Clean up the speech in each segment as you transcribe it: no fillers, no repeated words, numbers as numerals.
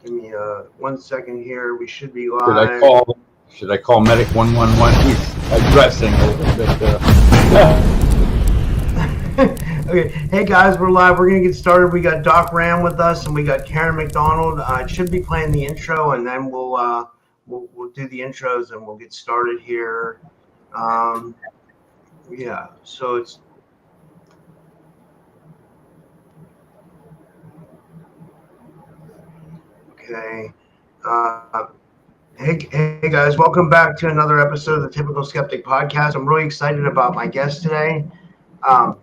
Give me 1 second here. We should be live. Should I call Medic 111? He's addressing a little bit Okay, hey guys, we're live. We're gonna get started. We got Doc Ram with us, and we got Karen McDonald. It should be playing the intro, and then we'll do the intros, and we'll get started here. Yeah, so it's. Okay. Hey guys, welcome back to another episode of the Typical Skeptic Podcast. I'm really excited about my guest today. I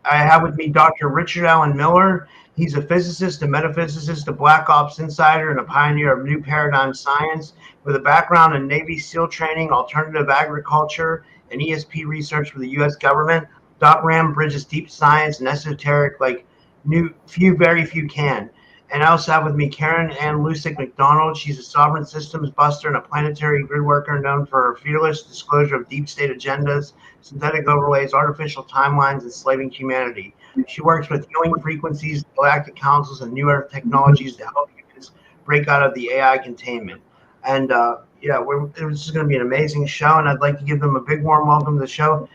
have with me Dr. Richard Allen Miller. He's a physicist, a metaphysicist, a black ops insider, and a pioneer of new paradigm science with a background in Navy SEAL training, alternative agriculture, and ESP research for the U.S. government. Doc Ram bridges deep science and esoteric like very few can. And I also have with me Karen Ann Lucyk Macdonald. She's a sovereign systems buster and a planetary gridworker known for her fearless disclosure of deep state agendas, synthetic overlays, artificial timelines, enslaving humanity. She works with healing frequencies, galactic councils, and new earth technologies to help humans break out of the AI containment. And this is going to be an amazing show, and I'd like to give them a big warm welcome to the show.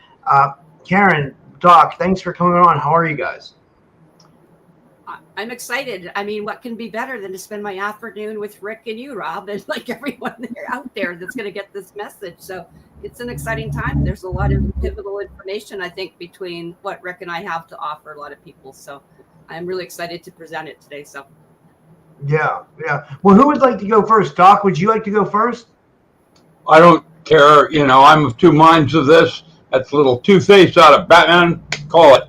Karen, Doc, thanks for coming on. How are you guys? I'm excited. I mean, what can be better than to spend my afternoon with Rick and you, Rob, and like everyone out there that's going to get this message. So it's an exciting time. There's a lot of pivotal information, I think, between what Rick and I have to offer a lot of people. So I'm really excited to present it today. So. Yeah. Well, who would like to go first? Doc, would you like to go first? I don't care. I'm of two minds of this. That's a little Two-Face out of Batman. Call it.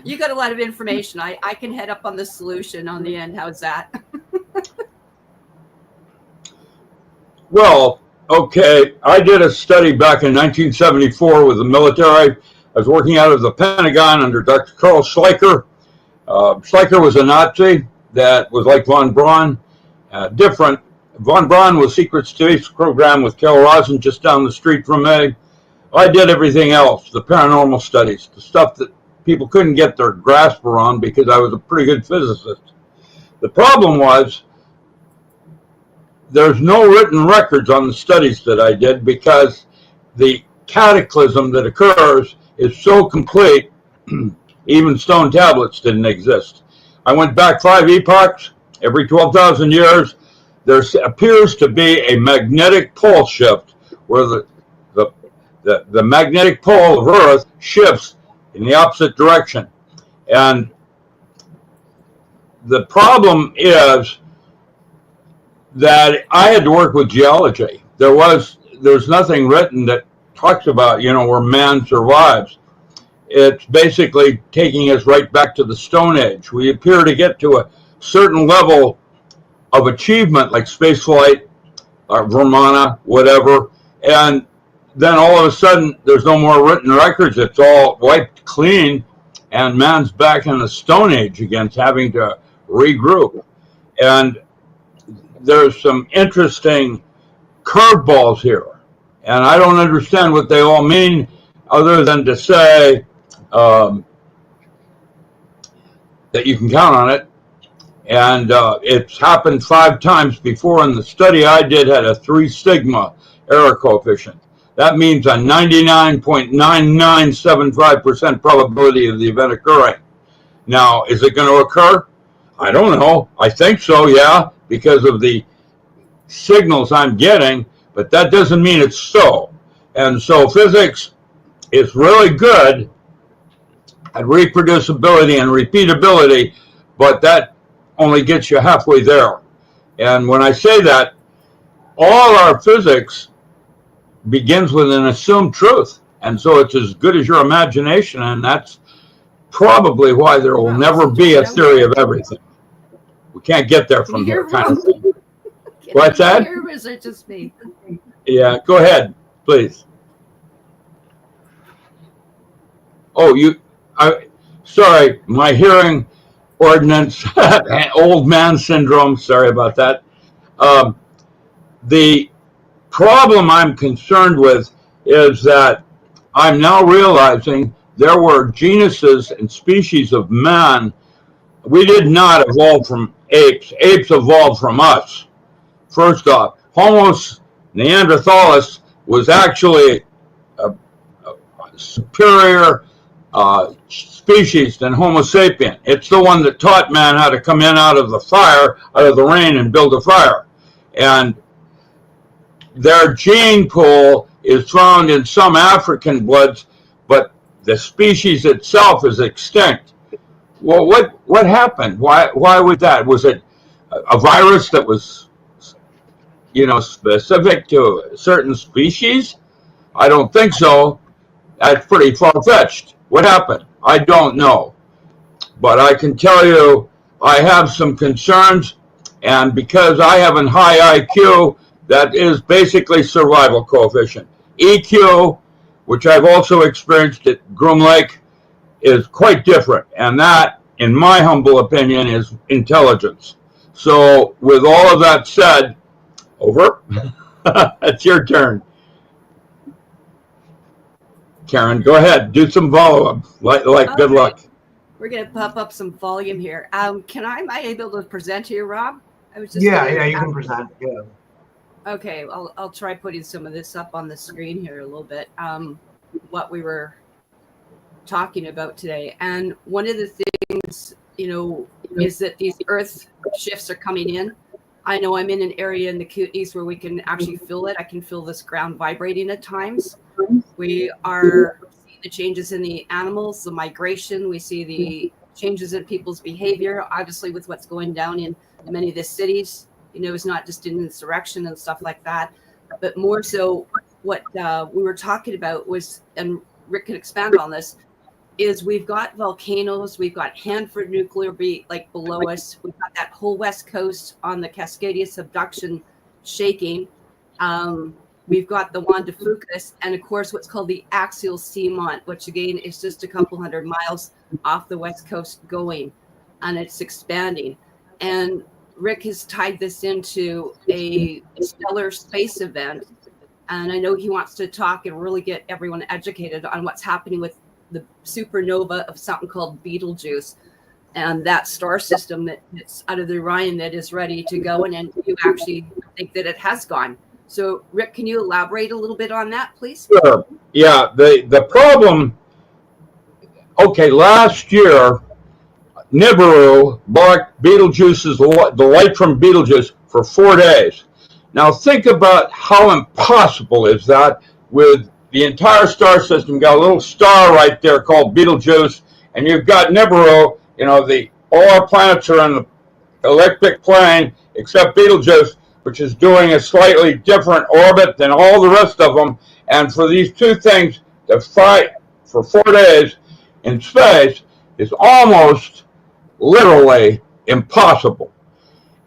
You got a lot of information. I can head up on the solution on the end. How's that? Well, okay. I did a study back in 1974 with the military. I was working out of the Pentagon under Dr. Karl Schleicher. Schleicher was a Nazi that was like von Braun, different. Von Braun was secret space program with Carol Rosen just down the street from me. I did everything else, the paranormal studies, the stuff that people couldn't get their grasp around because I was a pretty good physicist. The problem was there's no written records on the studies that I did because the cataclysm that occurs is so complete, even stone tablets didn't exist. I went back 5 epochs. Every 12,000 years, there appears to be a magnetic pole shift where the magnetic pole of Earth shifts in the opposite direction. And the problem is that I had to work with geology. There's nothing written that talks about, where man survives. It's basically taking us right back to the Stone Age. We appear to get to a certain level of achievement, like spaceflight, Vermana, whatever, and then all of a sudden there's no more written records. It's all wiped clean, and man's back in the Stone Age again, having to regroup. And there's some interesting curveballs here, and I don't understand what they all mean, other than to say that you can count on it. And it's happened 5 times before, and the study I did had a 3 sigma error coefficient. That means a 99.9975% probability of the event occurring. Now, is it going to occur? I don't know. I think so, yeah, because of the signals I'm getting, but that doesn't mean it's so. And so physics is really good at reproducibility and repeatability, but that only gets you halfway there. And when I say that, all our physics begins with an assumed truth, and so it's as good as your imagination, and that's probably why there will never be a theory of everything. We can't get there from here, kind of thing. What's that? Or is it just me? Yeah, go ahead, please. Oh, sorry, my hearing ordinance, old man syndrome, sorry about that. The problem I'm concerned with is that I'm now realizing there were genuses and species of man We did not evolve from apes. Apes evolved from us. First off, Homo neanderthalis was actually a superior species than Homo sapien. It's the one that taught man how to come in out of the fire, out of the rain, and build a fire. And their gene pool is found in some African bloods, but the species itself is extinct. Well, what happened? Why was that? Was it a virus that was, specific to a certain species? I don't think so. That's pretty far-fetched. What happened? I don't know. But I can tell you I have some concerns, and because I have a high IQ, that is basically survival coefficient. EQ, which I've also experienced at Groom Lake, is quite different, and that, in my humble opinion, is intelligence. So with all of that said, over. It's your turn. Karen, go ahead. Do some follow-up. Good luck. We're going to pop up some volume here. Am I able to present here, Rob? I was just you can present. Yeah. Okay, I'll try putting some of this up on the screen here a little bit. What we were talking about today, and one of the things, is that these Earth shifts are coming in. I know I'm in an area in the Kootenays where we can actually feel it. I can feel this ground vibrating at times. We are seeing the changes in the animals, the migration. We see the changes in people's behavior, obviously with what's going down in many of the cities. It's not just in insurrection and stuff like that, but more so what we were talking about was, and Rick can expand on this, is we've got volcanoes, we've got Hanford nuclear below us, we've got that whole west coast on the Cascadia subduction shaking. We've got the Juan de Fucas, and of course what's called the axial seamount, which again is just a couple hundred miles off the west coast going, and it's expanding. And Rick has tied this into a stellar space event, and I know he wants to talk and really get everyone educated on what's happening with the supernova of something called Betelgeuse, and that star system that's out of the Orion that is ready to go, and you actually think that it has gone. So, Rick, can you elaborate a little bit on that, please? Sure. Yeah, the problem, okay, last year, Nibiru blocked Betelgeuse's, the light from Betelgeuse for 4 days. Now think about how impossible is that with the entire star system. Got a little star right there called Betelgeuse, and you've got Nibiru, all our planets are on the elliptic plane except Betelgeuse, which is doing a slightly different orbit than all the rest of them. And for these two things to fight for 4 days in space is almost literally impossible.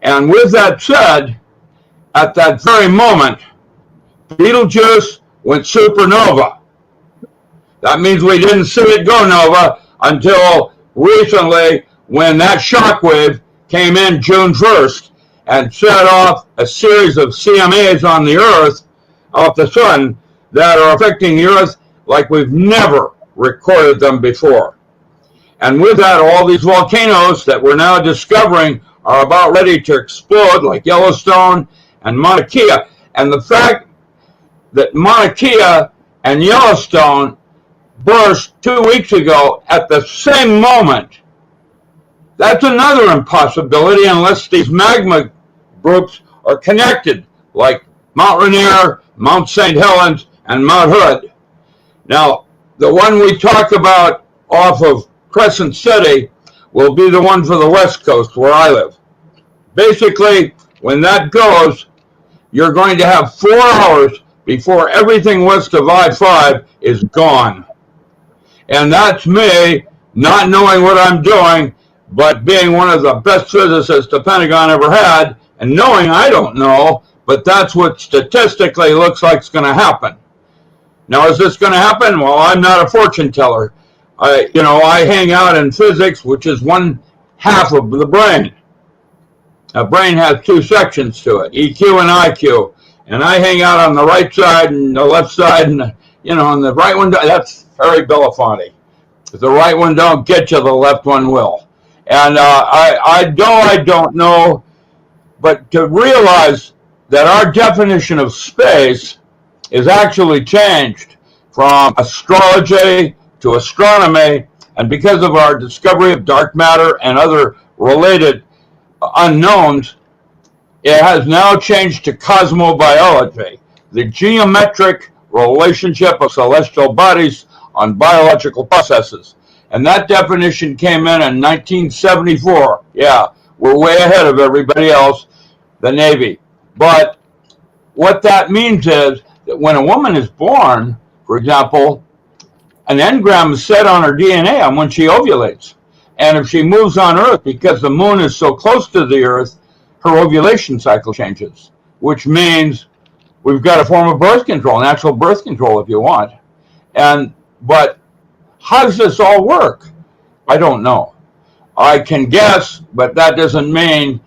And with that said, at that very moment, Betelgeuse went supernova. That means we didn't see it go nova until recently, when that shockwave came in June 1st and set off a series of CMAs on the Earth, off the sun, that are affecting the Earth like we've never recorded them before. And with that, all these volcanoes that we're now discovering are about ready to explode, like Yellowstone and Mauna Kea. And the fact that Mauna Kea and Yellowstone burst 2 weeks ago at the same moment, that's another impossibility unless these magma groups are connected, like Mount Rainier, Mount St. Helens, and Mount Hood. Now, the one we talk about off of Crescent City will be the one for the West Coast where I live. Basically, when that goes, you're going to have 4 hours before everything west of I-5 is gone. And that's me not knowing what I'm doing, but being one of the best physicists the Pentagon ever had, and knowing I don't know, but that's what statistically looks like it's going to happen. Now, is this going to happen? Well, I'm not a fortune teller. I hang out in physics, which is one half of the brain. A brain has 2 sections to it, EQ and IQ. And I hang out on the right side and the left side, and and the right one, that's Harry Belafonte. If the right one don't get you, the left one will. And I don't know, but to realize that our definition of space is actually changed from astrology to astronomy, and because of our discovery of dark matter and other related unknowns, it has now changed to cosmobiology, the geometric relationship of celestial bodies on biological processes. And that definition came in 1974. Yeah, we're way ahead of everybody else, the Navy. But what that means is that when a woman is born, for example, an engram is set on her DNA on when she ovulates. And if she moves on Earth, because the moon is so close to the Earth, her ovulation cycle changes, which means we've got a form of birth control, natural birth control if you want. But how does this all work? I don't know. I can guess, but that doesn't mean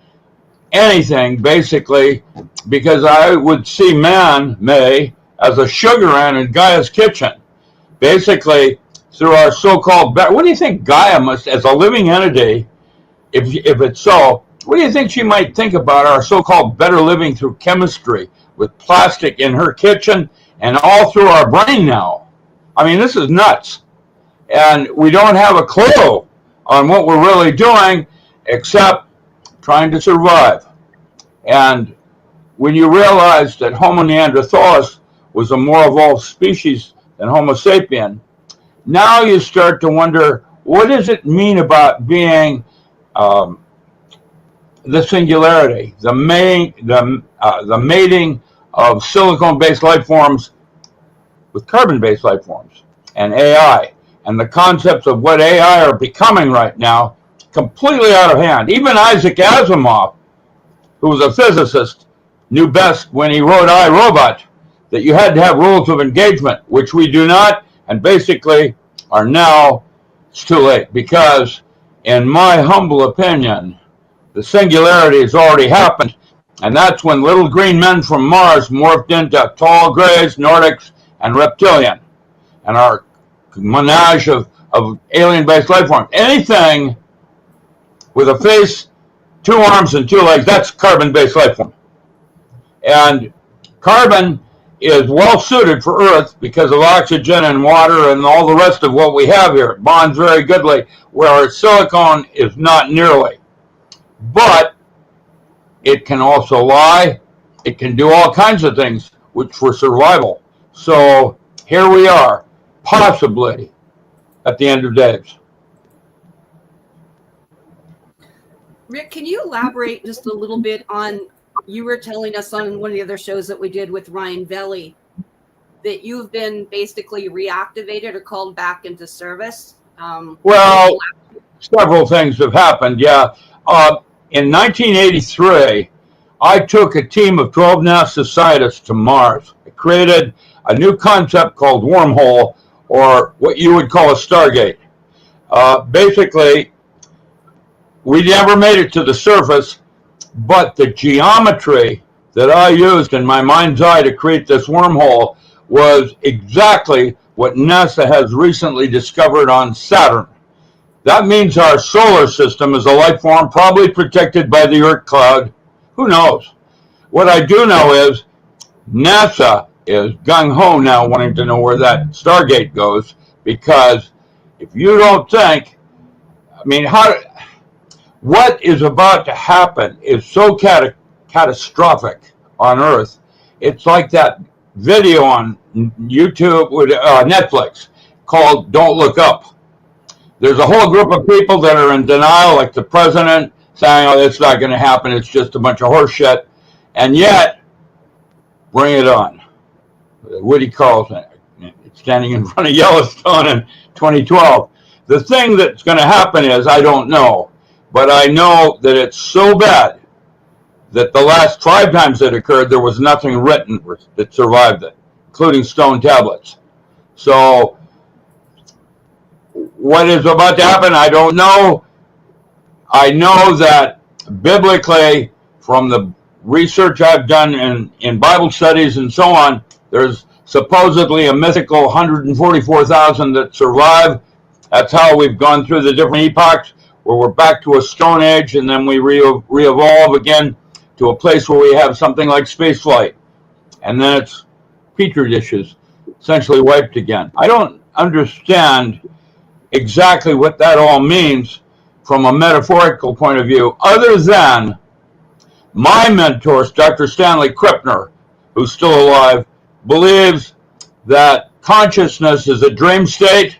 anything, basically, because I would see May, as a sugar ant in Gaia's kitchen. Basically, through our so-called, what do you think Gaia must, as a living entity, if it's so, what do you think she might think about our so-called better living through chemistry with plastic in her kitchen and all through our brain now? I mean, this is nuts. And we don't have a clue on what we're really doing except trying to survive. And when you realize that Homo neanderthalis was a more evolved species than Homo sapien, now you start to wonder, what does it mean about being the singularity, the mating of silicon-based life forms with carbon-based life forms and AI, and the concepts of what AI are becoming right now, completely out of hand. Even Isaac Asimov, who was a physicist, knew best when he wrote I, Robot, that you had to have rules of engagement, which we do not, and basically are now, it's too late, because in my humble opinion, the singularity has already happened, and that's when little green men from Mars morphed into tall grays, Nordics, and reptilian, and our menage of alien-based life forms. Anything with a face, 2 arms, and 2 legs, that's carbon-based life form. And carbon is well suited for Earth because of oxygen and water and all the rest of what we have here. It bonds very goodly, where silicon is not nearly. But it can also lie. It can do all kinds of things, which for survival. So here we are, possibly at the end of days. Rick, can you elaborate just a little bit on, you were telling us on one of the other shows that we did with Ryan Velli that you've been basically reactivated or called back into service? Well, several things have happened, yeah. In 1983, I took a team of 12 NASA scientists to Mars. I created a new concept called wormhole, or what you would call a Stargate. Basically, we never made it to the surface, but the geometry that I used in my mind's eye to create this wormhole was exactly what NASA has recently discovered on Saturn. That means our solar system is a life form probably protected by the Oort cloud. Who knows? What I do know is NASA is gung-ho now wanting to know where that Stargate goes, because if you don't think, I mean, what is about to happen is so catastrophic on Earth. It's like that video on YouTube with Netflix called Don't Look Up. There's a whole group of people that are in denial, like the president, saying, oh, it's not going to happen, it's just a bunch of horse shit. And yet, bring it on. Woody Carlson, standing in front of Yellowstone in 2012. The thing that's going to happen is, I don't know, but I know that it's so bad that the last 5 times it occurred, there was nothing written that survived it, including stone tablets. So, what is about to happen, I don't know. I know that biblically, from the research I've done in Bible studies and so on, there's supposedly a mythical 144,000 that survive. That's how we've gone through the different epochs. where we're back to a Stone Age, and then we re-evolve again to a place where we have something like space flight, and then it's petri dishes essentially wiped again. I don't understand exactly what that all means from a metaphorical point of view, other than my mentor, Dr. Stanley Krippner, who's still alive, believes that consciousness is a dream state,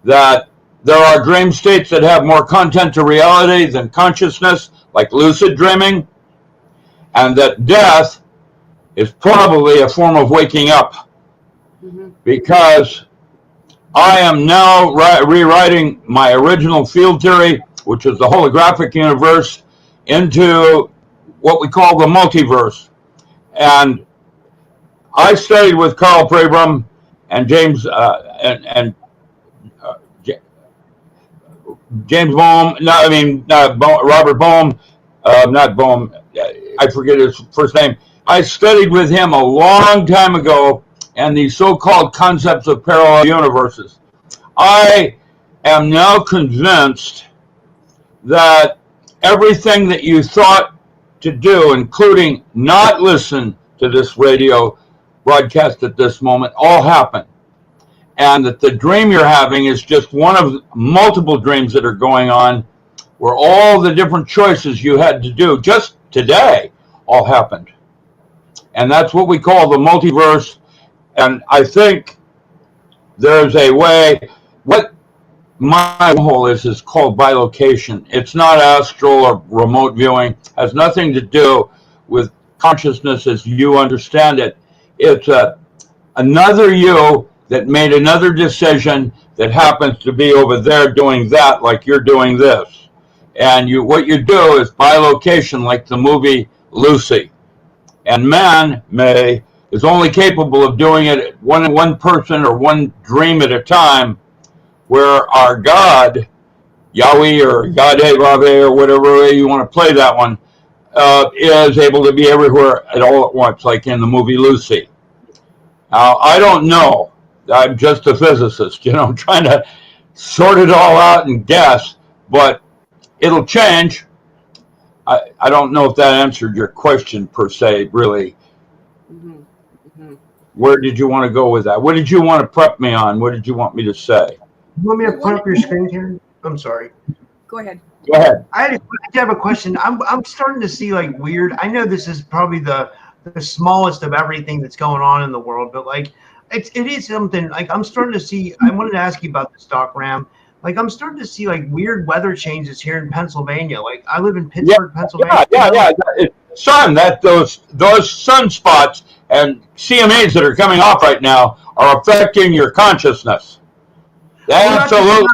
that there are dream states that have more content to reality than consciousness, like lucid dreaming, and that death is probably a form of waking up. Because I am now rewriting my original field theory, which is the holographic universe, into what we call the multiverse. And I studied with Carl Prabram and James James Bohm. Robert Bohm. Not Bohm. I forget his first name. I studied with him a long time ago, and these so-called concepts of parallel universes. I am now convinced that everything that you thought to do, including not listen to this radio broadcast at this moment, all happened. And that the dream you're having is just one of multiple dreams that are going on, where all the different choices you had to do just today all happened. And that's what we call the multiverse. And I think there's a way, what my goal is called bilocation. It's not astral or remote viewing. It has nothing to do with consciousness as you understand it. It's another you that made another decision that happens to be over there doing that, like you're doing this. And what you do is bilocation, like the movie Lucy. And man is only capable of doing it one person or one dream at a time, where our God, Yahweh or Yahweh or whatever way you want to play that one, is able to be everywhere at all at once, like in the movie Lucy. Now, I don't know. I'm just a physicist, trying to sort it all out and guess, but it'll change. I don't know if that answered your question per se, really. Where did you want to go with that? What did you want to prep me on? What did you want me to say? You want me to put up your screen here? I'm sorry. Go ahead. Go ahead. I have a question. I'm starting to see like weird. I know this is probably the smallest of everything that's going on in the world, but like it is something like I'm starting to see. I wanted to ask you about this, Doc Ram. Like I'm starting to see like weird weather changes here in Pennsylvania. Like I live in Pittsburgh, Pennsylvania. Yeah. Sun, those sunspots and CMAs that are coming off right now are affecting your consciousness. Absolutely.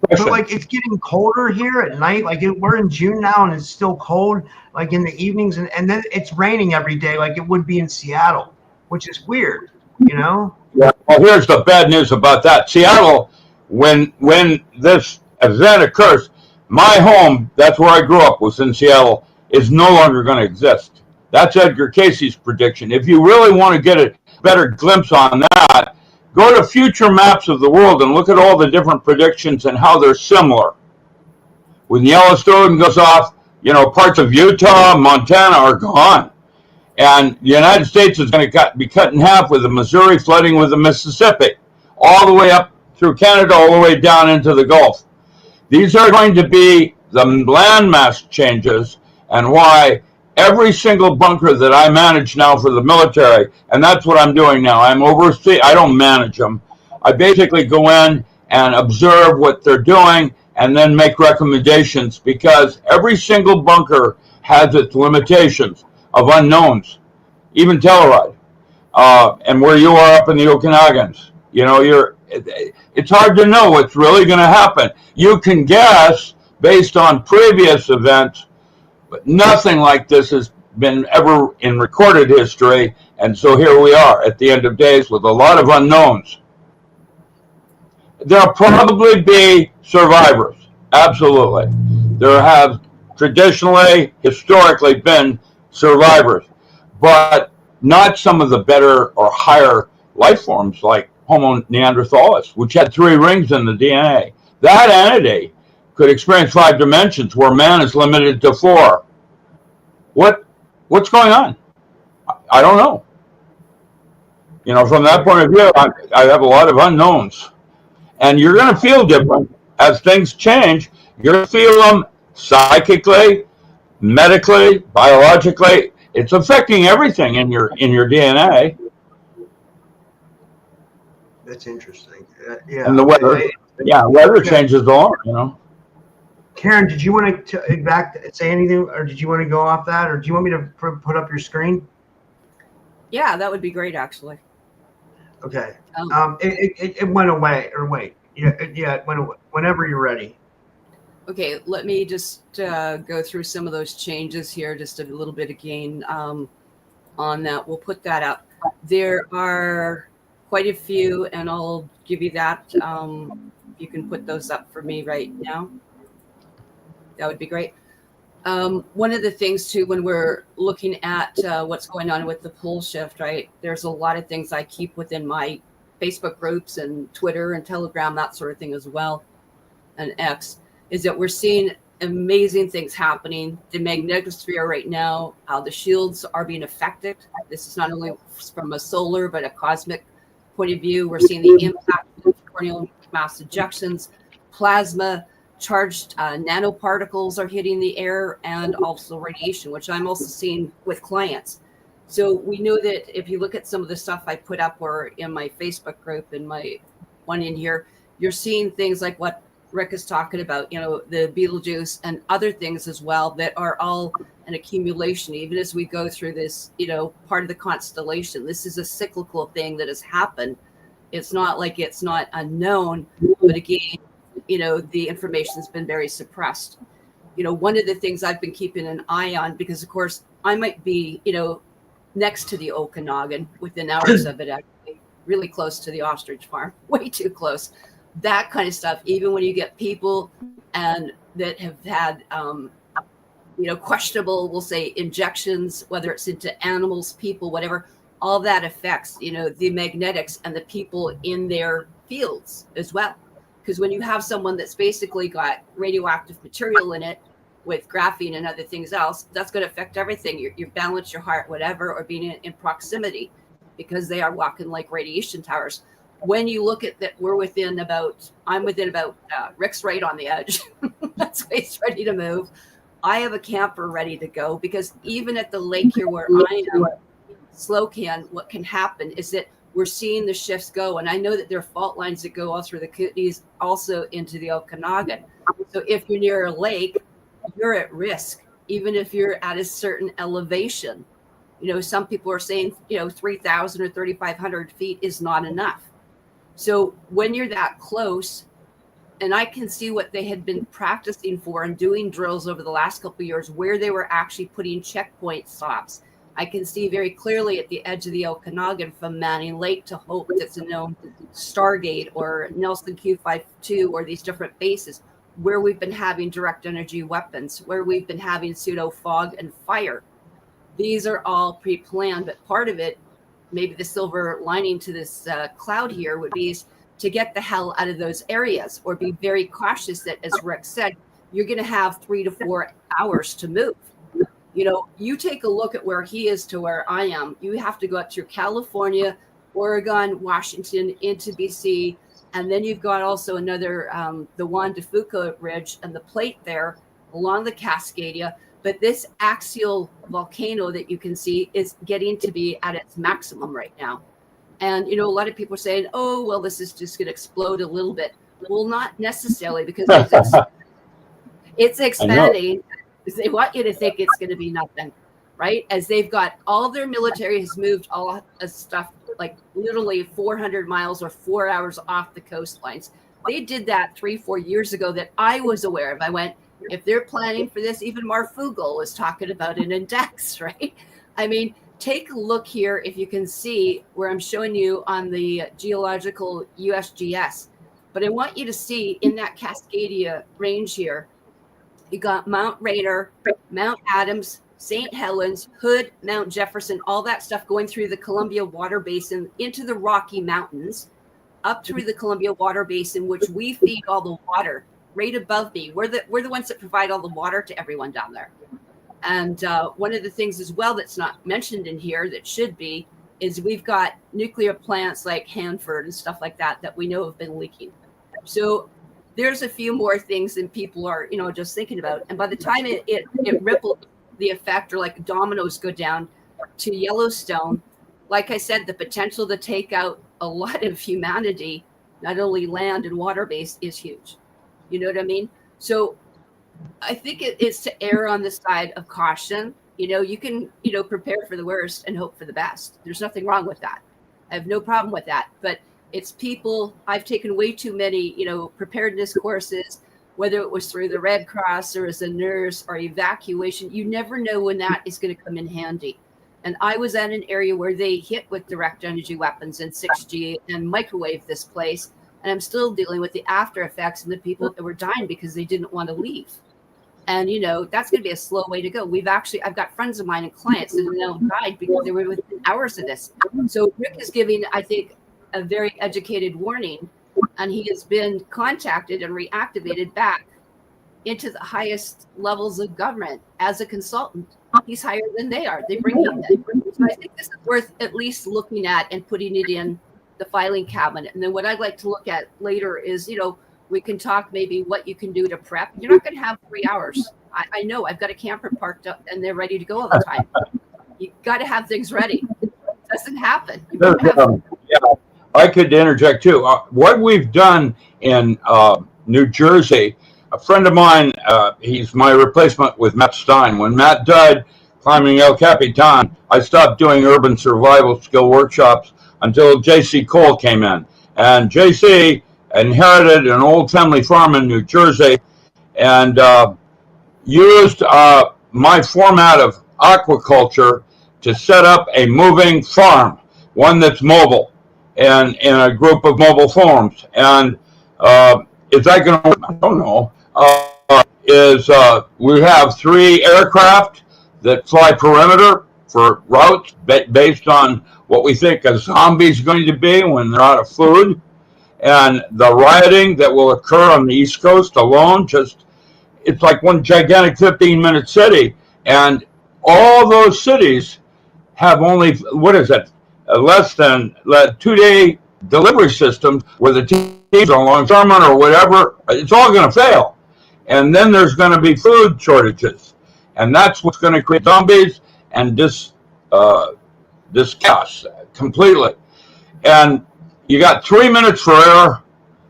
But like it's getting colder here at night. Like we're in June now and it's still cold. Like in the evenings and then it's raining every day, like it would be in Seattle, which is weird. Yeah. Well, here's the bad news about that. Seattle, when this event occurs, my home, that's where I grew up, was in Seattle, is no longer going to exist. That's Edgar Casey's prediction. If you really want to get a better glimpse on that, go to future maps of the world and look at all the different predictions and how they're similar. When Yellowstone goes off, parts of Utah, Montana are gone. And the United States is going to be cut in half with the Missouri flooding with the Mississippi, all the way up through Canada, all the way down into the Gulf. These are going to be the landmass changes, and why every single bunker that I manage now for the military, and that's what I'm doing now. I don't manage them. I basically go in and observe what they're doing and then make recommendations, because every single bunker has its limitations of unknowns, even Telluride, and where you are up in the Okanagans. It's hard to know what's really going to happen. You can guess based on previous events, but nothing like this has been ever in recorded history. And so here we are at the end of days with a lot of unknowns. There'll probably be survivors. Absolutely. There have traditionally, historically been survivors, but not some of the better or higher life forms like Homo neanderthalis, which had 3 rings in the DNA. That entity could experience 5 dimensions where man is limited to 4. What's going on? I don't know. From that point of view, I have a lot of unknowns. And you're going to feel different as things change. You're going to feel them psychically, medically, biologically. It's affecting everything in your DNA. That's interesting. Yeah. And the weather. Weather changes a lot, Karen, did you want to say anything, or did you want to go off that, or do you want me to put up your screen? Yeah, that would be great, actually. Okay. It went away, or wait. Yeah, it went away. Whenever you're ready. Okay, let me just go through some of those changes here, just a little bit again on that. We'll put that up. There are quite a few, and I'll give you that. You can put those up for me right now. That would be great. One of the things too, when we're looking at what's going on with the pole shift, right? There's a lot of things I keep within my Facebook groups and Twitter and Telegram, that sort of thing as well, and X, is that we're seeing amazing things happening. The magnetosphere right now, the shields are being affected. This is not only from a solar, but a cosmic point of view. We're seeing the impact of corneal mass ejections, plasma, charged nanoparticles are hitting the air, and also radiation, which I'm also seeing with clients. So we know that if you look at some of the stuff I put up or in my Facebook group and my one in here, you're seeing things like what Rick is talking about, the Betelgeuse and other things as well that are all an accumulation, even as we go through this, part of the constellation. This is a cyclical thing that has happened. It's not like it's not unknown, but again, the information has been very suppressed. One of the things I've been keeping an eye on, because of course I might be, next to the Okanagan within hours of it, actually, really close to the ostrich farm, way too close. That kind of stuff, even when you get people and that have had, questionable, we'll say, injections, whether it's into animals, people, whatever, all that affects, the magnetics and the people in their fields as well. Because when you have someone that's basically got radioactive material in it with graphene and other things else, that's going to affect everything. Your balance, your heart, whatever, or being in proximity, because they are walking like radiation towers. When you look at that, I'm within about, Rick's right on the edge. That's why he's ready to move. I have a camper ready to go, because even at the lake here where I am, Slocan, what can happen is that we're seeing the shifts go. And I know that there are fault lines that go all through the Kootenays, also into the Okanagan. So if you're near a lake, you're at risk, even if you're at a certain elevation. Some people are saying, 3,000 or 3,500 feet is not enough. So when you're that close, and I can see what they had been practicing for and doing drills over the last couple of years, where they were actually putting checkpoint stops. I can see very clearly at the edge of the Okanagan from Manning Lake to Hope, that's a known Stargate or Nelson Q52 or these different bases where we've been having direct energy weapons, where we've been having pseudo fog and fire. These are all pre-planned, but part of it, maybe the silver lining to this cloud here would be to get the hell out of those areas, or be very cautious that, as Rick said, you're going to have 3 to 4 hours to move. You take a look at where he is to where I am. You have to go up through California, Oregon, Washington, into BC. And then you've got also another, the Juan de Fuca Ridge and the plate there along the Cascadia. But this axial volcano that you can see is getting to be at its maximum right now. And, a lot of people are saying, oh, well, this is just going to explode a little bit. Well, not necessarily, because it's expanding. They want you to think it's going to be nothing, right? As they've got all their military has moved all stuff like literally 400 miles or 4 hours off the coastlines. They did that 3-4 years ago that I was aware of. I went, if they're planning for this, even Marfugel was talking about an index, right? I mean, take a look here if you can see where I'm showing you on the geological USGS. But I want you to see in that Cascadia range here, you got Mount Rainier, Mount Adams, St. Helens, Hood, Mount Jefferson, all that stuff going through the Columbia Water Basin into the Rocky Mountains, up through the Columbia Water Basin, which we feed all the water right above me. We're the ones that provide all the water to everyone down there. And one of the things as well that's not mentioned in here that should be is we've got nuclear plants like Hanford and stuff like that we know have been leaking. So there's a few more things than people are, just thinking about. And by the time it rippled the effect, or like dominoes go down to Yellowstone, like I said, the potential to take out a lot of humanity, not only land and water based, is huge. You know what I mean? So I think it is to err on the side of caution. You can, prepare for the worst and hope for the best. There's nothing wrong with that. I have no problem with that. But it's people, I've taken way too many, preparedness courses, whether it was through the Red Cross or as a nurse or evacuation. You never know when that is going to come in handy. And I was at an area where they hit with direct energy weapons and 6G and microwave this place. And I'm still dealing with the after effects and the people that were dying because they didn't want to leave. And, that's going to be a slow way to go. I've got friends of mine and clients that have now died because they were within hours of this. So Rick is giving, I think, a very educated warning, and he has been contacted and reactivated back into the highest levels of government as a consultant. He's higher than they are. They bring him in. So I think this is worth at least looking at and putting it in the filing cabinet. And then what I'd like to look at later is, we can talk maybe what you can do to prep. You're not going to have 3 hours. I know I've got a camper parked up and they're ready to go all the time. You got to have things ready. It doesn't happen. I could interject too. What we've done in New Jersey, a friend of mine, he's my replacement with Matt Stein. When Matt died climbing El Capitan, I stopped doing urban survival skill workshops until J.C. Cole came in. And J.C. inherited an old family farm in New Jersey and used my format of aquaculture to set up a moving farm, one that's mobile, and in a group of mobile farms. And is that going to work? I don't know. We have 3 aircraft that fly perimeter for routes based on what we think a zombie's going to be when they're out of food. And the rioting that will occur on the East Coast alone, it's like one gigantic 15-minute city. And all those cities have only, less than 2-day delivery systems where the teams are longshoremen or whatever. It's all going to fail. And then there's going to be food shortages. And that's what's going to create zombies and this chaos completely. And you got 3 minutes for air,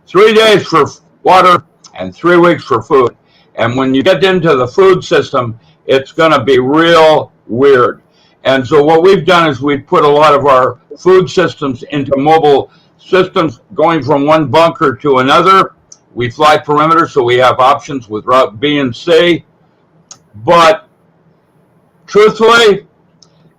3 days for water, and 3 weeks for food. And when you get into the food system, it's going to be real weird. And so what we've done is we've put a lot of our food systems into mobile systems going from one bunker to another. We fly perimeter, so we have options with route B and C. But truthfully,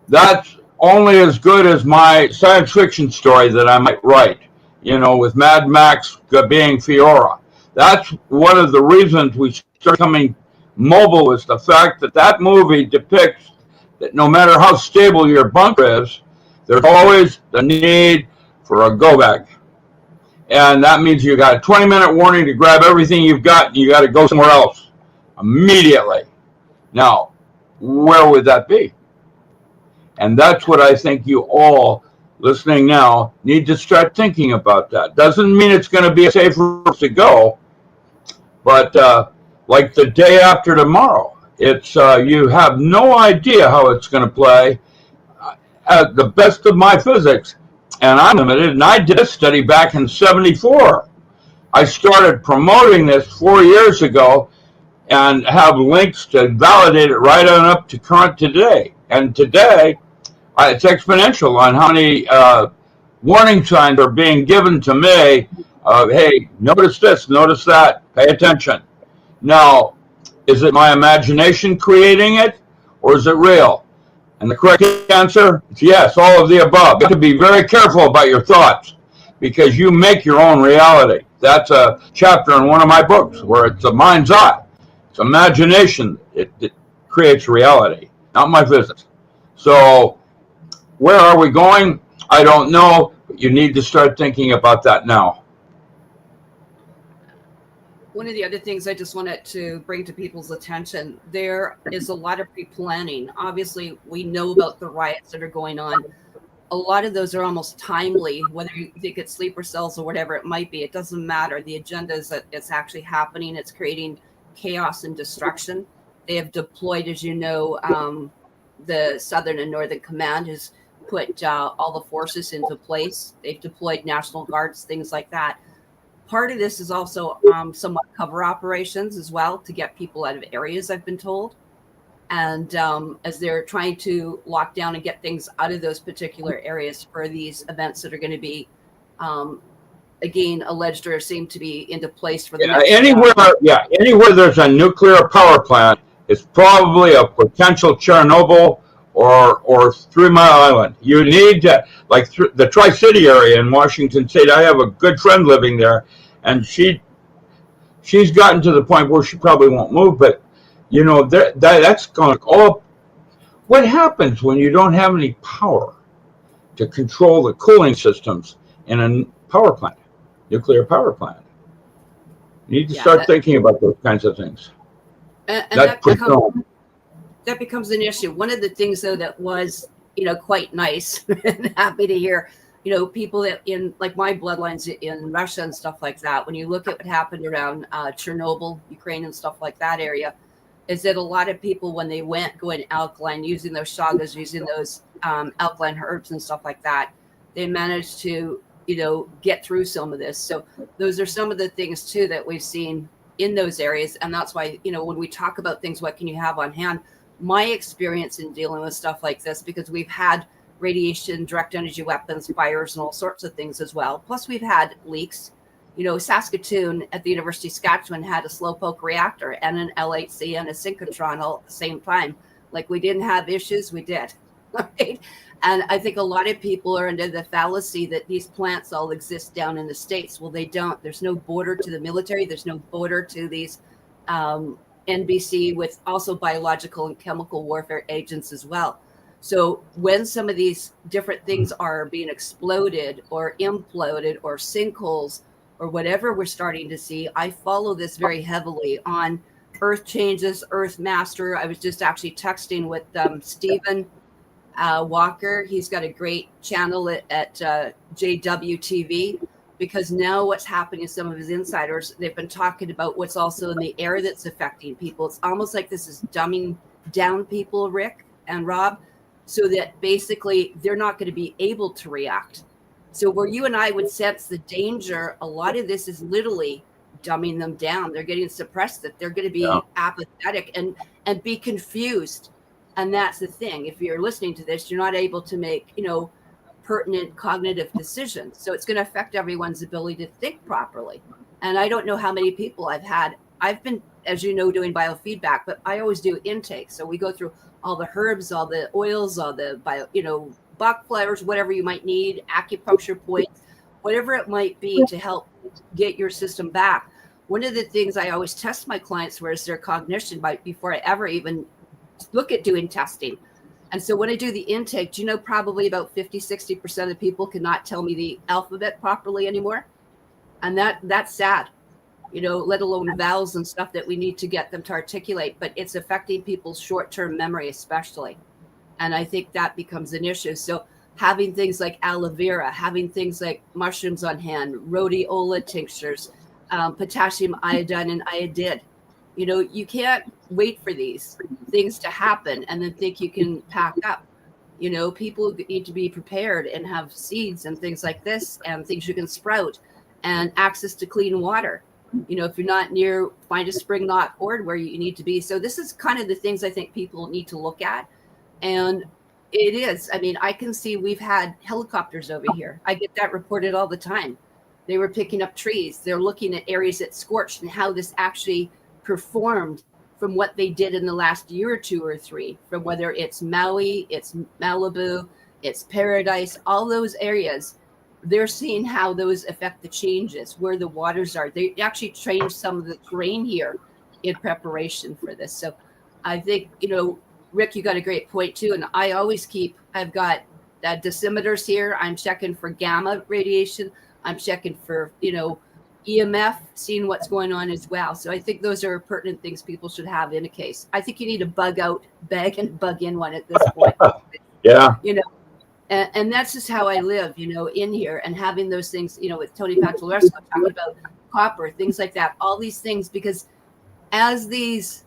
that's only as good as my science fiction story that I might write, with Mad Max being Fiora. That's one of the reasons we start coming mobile, is the fact that movie depicts that no matter how stable your bunker is, there's always the need for a go bag. And that means you got a 20-minute warning to grab everything you've got, and you got to go somewhere else immediately. Now, where would that be? And that's what I think you all listening now need to start thinking about. That doesn't mean it's going to be a safe route to go, but like the day after tomorrow, it's you have no idea how it's going to play. At the best of my physics, and I'm limited, and I did a study back in '74. I started promoting this 4 years ago and have links to validate it right on up to current today. And today, it's exponential on how many warning signs are being given to me of, hey, notice this, notice that, pay attention. Now, is it my imagination creating it, or is it real? And the correct answer is yes, all of the above. You have to be very careful about your thoughts because you make your own reality. That's a chapter in one of my books where it's a mind's eye. It's imagination. It creates reality, not my physics. So where are we going? I don't know, but you need to start thinking about that now. one of the other things I just wanted to bring to people's attention, there is a lot of pre-planning. Obviously, we know about the riots that are going on. A lot of those are almost timely, whether you think it's sleeper cells or whatever it might be. It doesn't matter. The agenda is that it's actually happening. It's creating chaos and destruction. They have deployed, as you know, the Southern and Northern Command has put all the forces into place. They've deployed National Guards, things like that. Part of this is also somewhat cover operations as well to get people out of areas, I've been told. And as they're trying to lock down and get things out of those particular areas for these events that are going to be, again, alleged or seem to be into place for the next anywhere there's a nuclear power plant, it's probably a potential Chernobyl or 3 Mile Island. You need to, like the Tri-City area in Washington State. I have a good friend living there, and she's gotten to the point where she probably won't move, but you know, that's going all. What happens when you don't have any power to control the cooling systems in a power plant, nuclear power plant? You need to start thinking about those kinds of things. And that becomes an issue. One of the things, though, that was, quite nice and happy to hear, people that in like my bloodlines in Russia and stuff like that, when you look at what happened around Chernobyl, Ukraine and stuff like that area, is that a lot of people, when they went going alkaline, using those shagas, using those alkaline herbs and stuff like that, they managed to, get through some of this. So those are some of the things, too, that we've seen in those areas. And that's why, when we talk about things, what can you have on hand? My experience in dealing with stuff like this, because we've had radiation, direct energy weapons, fires, and all sorts of things as well. Plus, we've had leaks. Saskatoon at the University of Saskatchewan had a slowpoke reactor and an LHC and a synchrotron all at the same time. Like, we didn't have issues, we did. Right? And I think a lot of people are under the fallacy that these plants all exist down in the States. Well, they don't. There's no border to the military. There's no border to these NBC with also biological and chemical warfare agents as well. So when some of these different things are being exploded or imploded or sinkholes or whatever we're starting to see, I follow this very heavily on Earth Changes, Earth Master. I was just actually texting with Stephen Walker. He's got a great channel at JWTV, because now what's happening is some of his insiders, they've been talking about what's also in the air that's affecting people. It's almost like this is dumbing down people, Rick and Rob, so that basically they're not going to be able to react. So where you and I would sense the danger, a lot of this is literally dumbing them down. They're getting suppressed, that they're going to be apathetic and be confused. And that's the thing. If you're listening to this, you're not able to make, pertinent cognitive decisions. So it's going to affect everyone's ability to think properly. And I don't know how many people I've been, as you know, doing biofeedback, but I always do intake. So we go through all the herbs, all the oils, all the Bach flowers, whatever you might need, acupuncture points, whatever it might be to help get your system back. One of the things I always test my clients for is their cognition before I ever even look at doing testing. And so when I do the intake, do you know probably about 50-60% of the people cannot tell me the alphabet properly anymore? And that's sad, let alone vowels and stuff that we need to get them to articulate. But it's affecting people's short-term memory especially. And I think that becomes an issue. So having things like aloe vera, having things like mushrooms on hand, rhodiola tinctures, potassium iodine and iodide. You can't wait for these things to happen and then think you can pack up. People need to be prepared and have seeds and things like this and things you can sprout and access to clean water. If you're not near, find a spring not poured where you need to be. So this is kind of the things I think people need to look at. And it is. I mean, I can see we've had helicopters over here. I get that reported all the time. They were picking up trees. They're looking at areas that scorched and how this actually performed from what they did in the last year or two or three, from whether it's Maui, it's Malibu, it's Paradise, all those areas. They're seeing how those affect the changes, where the waters are. They actually changed some of the terrain here in preparation for this. So I think, Rick, you got a great point too. And I always I've got dosimeters here. I'm checking for gamma radiation. I'm checking for, EMF, seeing what's going on as well. So I think those are pertinent things people should have in a case. I think you need a bug out bag and bug in one at this point. Yeah. You know, and that's just how I live, you know, in here, and having those things, you know, with Tony Pantaleresco talking about copper, things like that, all these things, because as these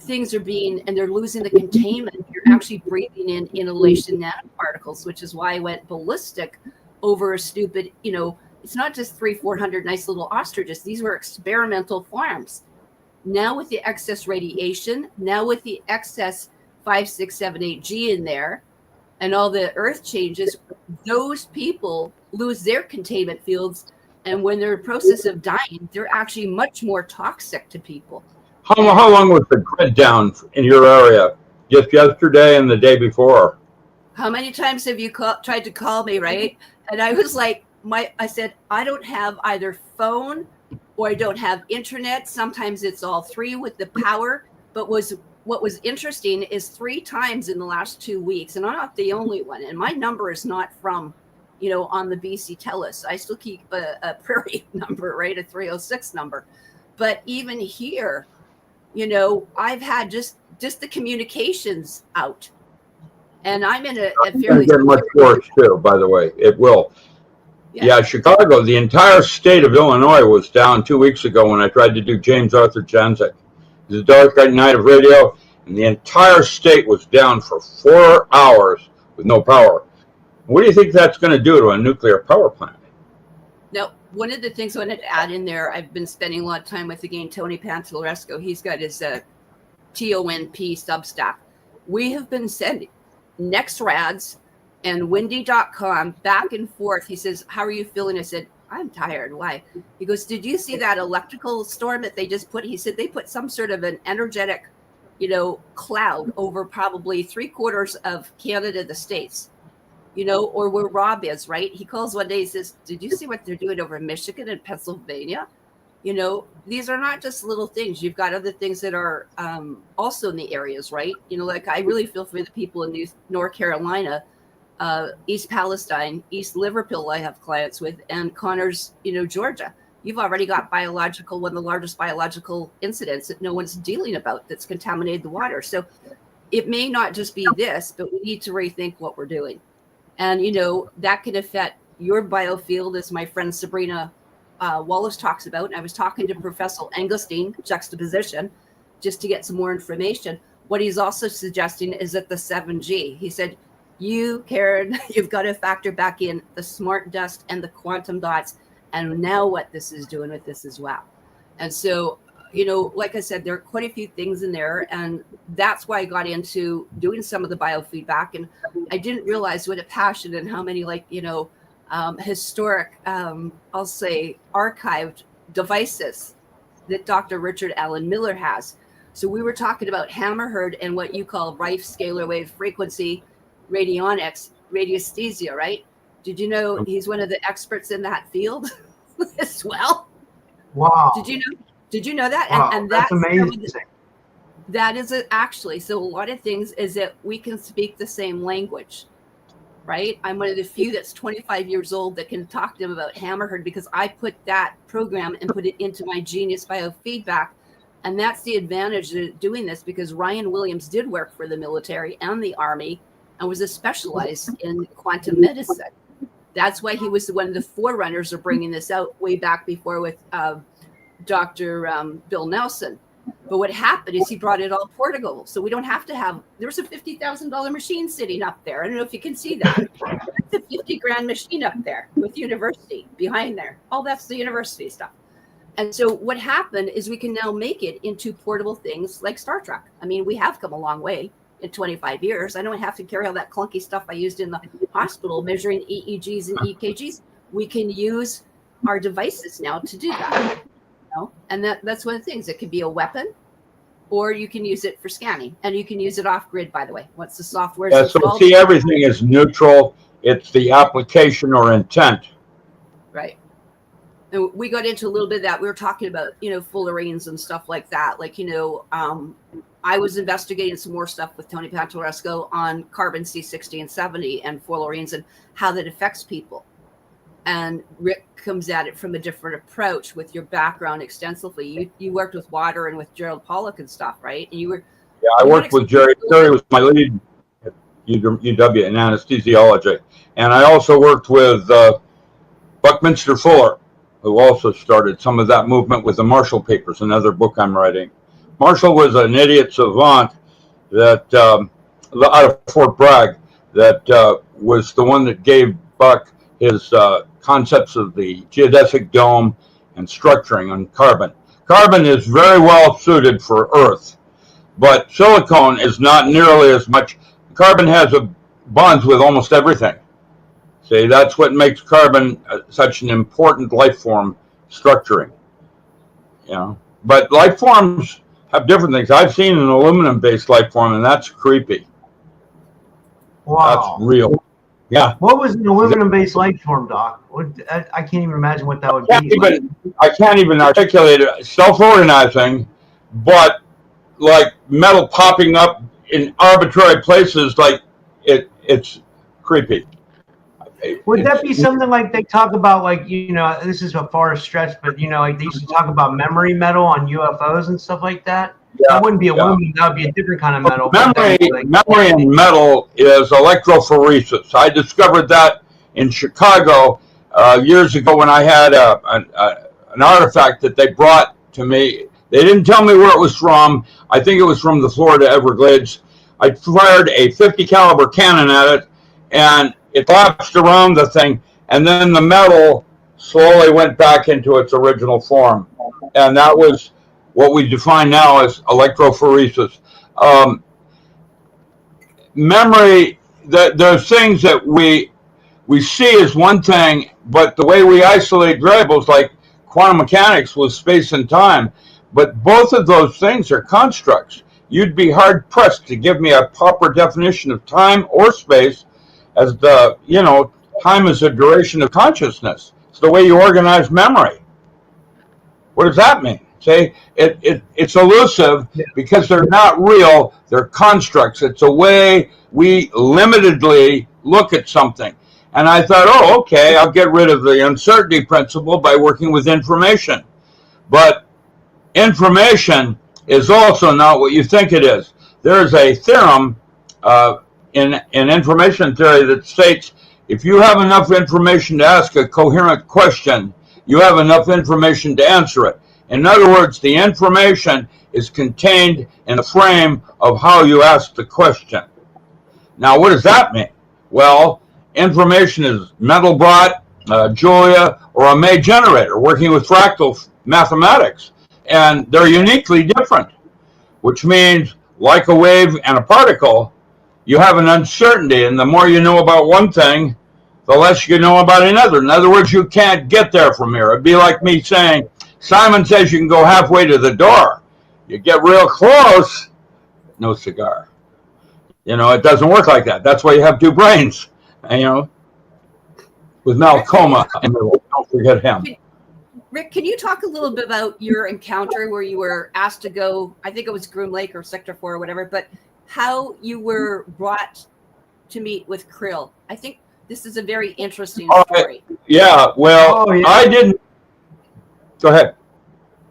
things are being, and they're losing the containment, you're actually breathing in inhalation nanoparticles, which is why I went ballistic over a stupid, you know, it's not just 300-400 nice little ostriches. These were experimental farms. Now with the excess radiation, now with the excess 5, 6, 7, 8G in there, and all the earth changes, those people lose their containment fields. And when they're in the process of dying, they're actually much more toxic to people. How long was the grid down in your area? Just yesterday and the day before? How many times have you tried to call me, right? And I was like, I said, I don't have either phone or I don't have internet. Sometimes it's all three with the power. But what was interesting is 3 times in the last 2 weeks, and I'm not the only one. And my number is not from, you know, on the BC TELUS. I still keep a prairie number, right? A 306 number. But even here, you know, I've had just the communications out. And I'm in a fairly... Get much worse too, by the way. It will. Yeah, Chicago, the entire state of Illinois was down 2 weeks ago when I tried to do James Arthur Janzik. It was a dark night of radio, and the entire state was down for 4 hours with no power. What do you think that's going to do to a nuclear power plant? Now, one of the things I wanted to add in there, I've been spending a lot of time with, again, Tony Pantaleresco. He's got his TONP Substack. We have been sending NextRads and windy.com back and forth. He says, how are you feeling? I said, I'm tired. Why? He goes, did you see that electrical storm that they just put? He said they put some sort of an energetic, you know, cloud over probably 3/4 of Canada, the States, you know, or where Rob is, right? He calls one day, he says, did you see what they're doing over Michigan and Pennsylvania? You know, these are not just little things. You've got other things that are also in the areas, right? You know, like I really feel for the people in North Carolina, East Palestine, East Liverpool, I have clients with, and Connors, you know, Georgia. You've already got one of the largest biological incidents that no one's dealing about that's contaminated the water. So it may not just be this, but we need to rethink what we're doing. And, you know, that can affect your biofield, as my friend Sabrina Wallace talks about. And I was talking to Professor Engelstein, juxtaposition, just to get some more information. What he's also suggesting is that the 7G, he said, you, Karen, you've got to factor back in the smart dust and the quantum dots, and now what this is doing with this as well. And so, you know, like I said, there are quite a few things in there, and that's why I got into doing some of the biofeedback. And I didn't realize what a passion and how many, like, you know, historic, I'll say, archived devices that Dr. Richard Allen Miller has. So we were talking about Hammerheard and what you call Rife scalar wave frequency radionics, radiesthesia, right? Did you know he's one of the experts in that field as well? Wow. Did you know that? Wow, And that's amazing. That is actually, so a lot of things is that we can speak the same language, right? I'm one of the few that's 25 years old that can talk to them about Hammerheard because I put that program and put it into my Genius Biofeedback. And that's the advantage of doing this, because Ryan Williams did work for the military and the Army and was specialized in quantum medicine. That's why he was one of the forerunners of bringing this out way back before with Dr. Bill Nelson. But what happened is he brought it all portable. So we don't have to have, there's a $50,000 machine sitting up there. I don't know if you can see that. It's a 50 grand machine up there with university behind there. Oh, that's the university stuff. And so what happened is we can now make it into portable things like Star Trek. I mean, we have come a long way in 25 years. I don't have to carry all that clunky stuff I used in the hospital measuring EEGs and EKGs. We can use our devices now to do that. You know? And that's one of the things. It could be a weapon, or you can use it for scanning, and you can use it off grid, by the way, once the software is installed. So see, everything is neutral. It's the application or intent. Right. And we got into a little bit of that. We were talking about, you know, fullerenes and stuff like that. Like, you know, I was investigating some more stuff with Tony Pantaleresco on carbon C60 and 70 and fullerenes and how that affects people. and Rick comes at it from a different approach with your background extensively. You worked with water and with Gerald Pollack and stuff, right? And I worked with Jerry. Jerry was my lead at UW in anesthesiology. And I also worked with Buckminster Fuller, who also started some of that movement with the Marshall Papers, another book I'm writing. Marshall was an idiot savant that out of Fort Bragg that was the one that gave Buck his concepts of the geodesic dome and structuring on carbon. Carbon is very well suited for Earth, but silicone is not nearly as much. Carbon has bonds with almost everything. See, that's what makes carbon such an important life form structuring. You know, but life forms have different things. I've seen an aluminum-based life form, and that's creepy. Wow. That's real. Yeah. What was an aluminum-based life form, Doc? I can't even imagine what that would be. I can't even articulate it. Self-organizing, but like metal popping up in arbitrary places, like it's creepy. Would that be something like they talk about, like, you know, this is a far stretch, but, you know, like they used to talk about memory metal on UFOs and stuff like that? Yeah, that wouldn't be aluminum. That would be a different kind of metal. Memory and metal is electrophoresis. I discovered that in Chicago years ago when I had an artifact that they brought to me. They didn't tell me where it was from. I think it was from the Florida Everglades. I fired a 50 caliber cannon at it, and it collapsed around the thing, and then the metal slowly went back into its original form. And that was what we define now as electrophoresis. Memory, there's things that we see as one thing, but the way we isolate variables, like quantum mechanics with space and time, but both of those things are constructs. You'd be hard pressed to give me a proper definition of time or space as the, you know, time is a duration of consciousness. It's the way you organize memory. What does that mean? See, it's elusive because they're not real, they're constructs. It's a way we limitedly look at something. And I thought, oh, okay, I'll get rid of the uncertainty principle by working with information. But information is also not what you think it is. There's a theorem in information theory that states if you have enough information to ask a coherent question, you have enough information to answer it. In other words, the information is contained in the frame of how you ask the question. Now, what does that mean? Well, information is Mandelbrot, Julia, or a May generator working with fractal mathematics. And they're uniquely different, which means like a wave and a particle, you have an uncertainty, and the more you know about one thing, the less you know about another. In other words, you can't get there from here. It'd be like me saying, Simon says you can go halfway to the door. You get real close, no cigar. You know, it doesn't work like that. That's why you have two brains, you know, with Malcoma, and don't forget him. Rick, can you talk a little bit about your encounter where you were asked to go, I think it was Groom Lake or Sector 4 or whatever, but how you were brought to meet with Krill? I think this is a very interesting story. I didn't. Go ahead.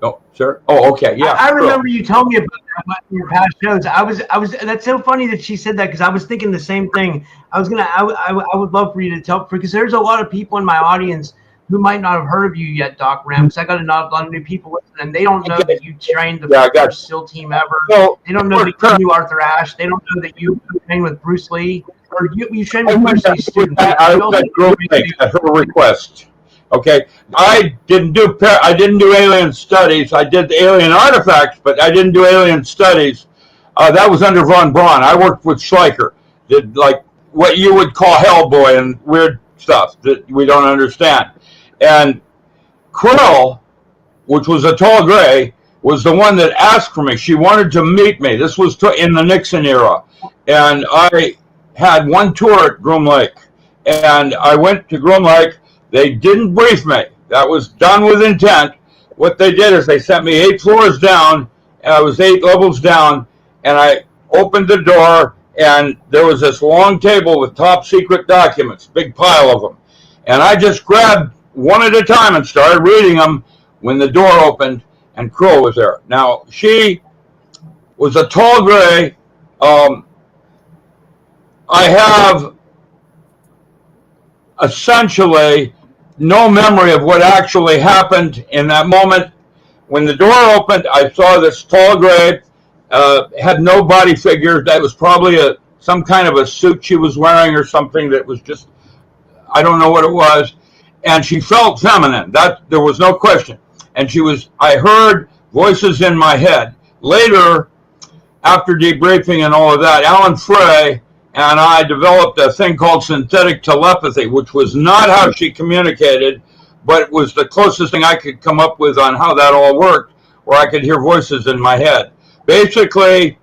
Oh, sure. Oh, okay. Yeah. I remember you told me about that in your past shows. I was. That's so funny that she said that because I was thinking the same thing. I would love for you to tell, because there's a lot of people in my audience who might not have heard of you yet, Doc Ram, because I got a lot of new people listening, and they don't know that you trained the first SEAL team ever. So, they don't know that you knew Arthur Ashe. They don't know that you trained with Bruce Lee, or you trained with Bruce Lee's students. I was at Groom Lake at her request. Okay, I didn't do alien studies. I did alien artifacts, but I didn't do alien studies. That was under von Braun. I worked with Schleicher, did like what you would call Hellboy and weird stuff that we don't understand. And Krill, which was a tall gray, was the one that asked for me. She wanted to meet me. This was in the Nixon era. And I had one tour at Groom Lake. And I went to Groom Lake. They didn't brief me. That was done with intent. What they did is they sent me 8 floors down, and I was 8 levels down, and I opened the door, and there was this long table with top secret documents, big pile of them. And I just grabbed one at a time and started reading them when the door opened and Crow was there. Now, she was a tall gray. I have essentially no memory of what actually happened in that moment. When the door opened, I saw this tall gray, had no body figure. That was probably some kind of a suit she was wearing or something that was just, I don't know what it was. And she felt feminine. That there was no question. And I heard voices in my head. Later, after debriefing and all of that, Alan Frey and I developed a thing called synthetic telepathy, which was not how she communicated, but it was the closest thing I could come up with on how that all worked, where I could hear voices in my head. Basically,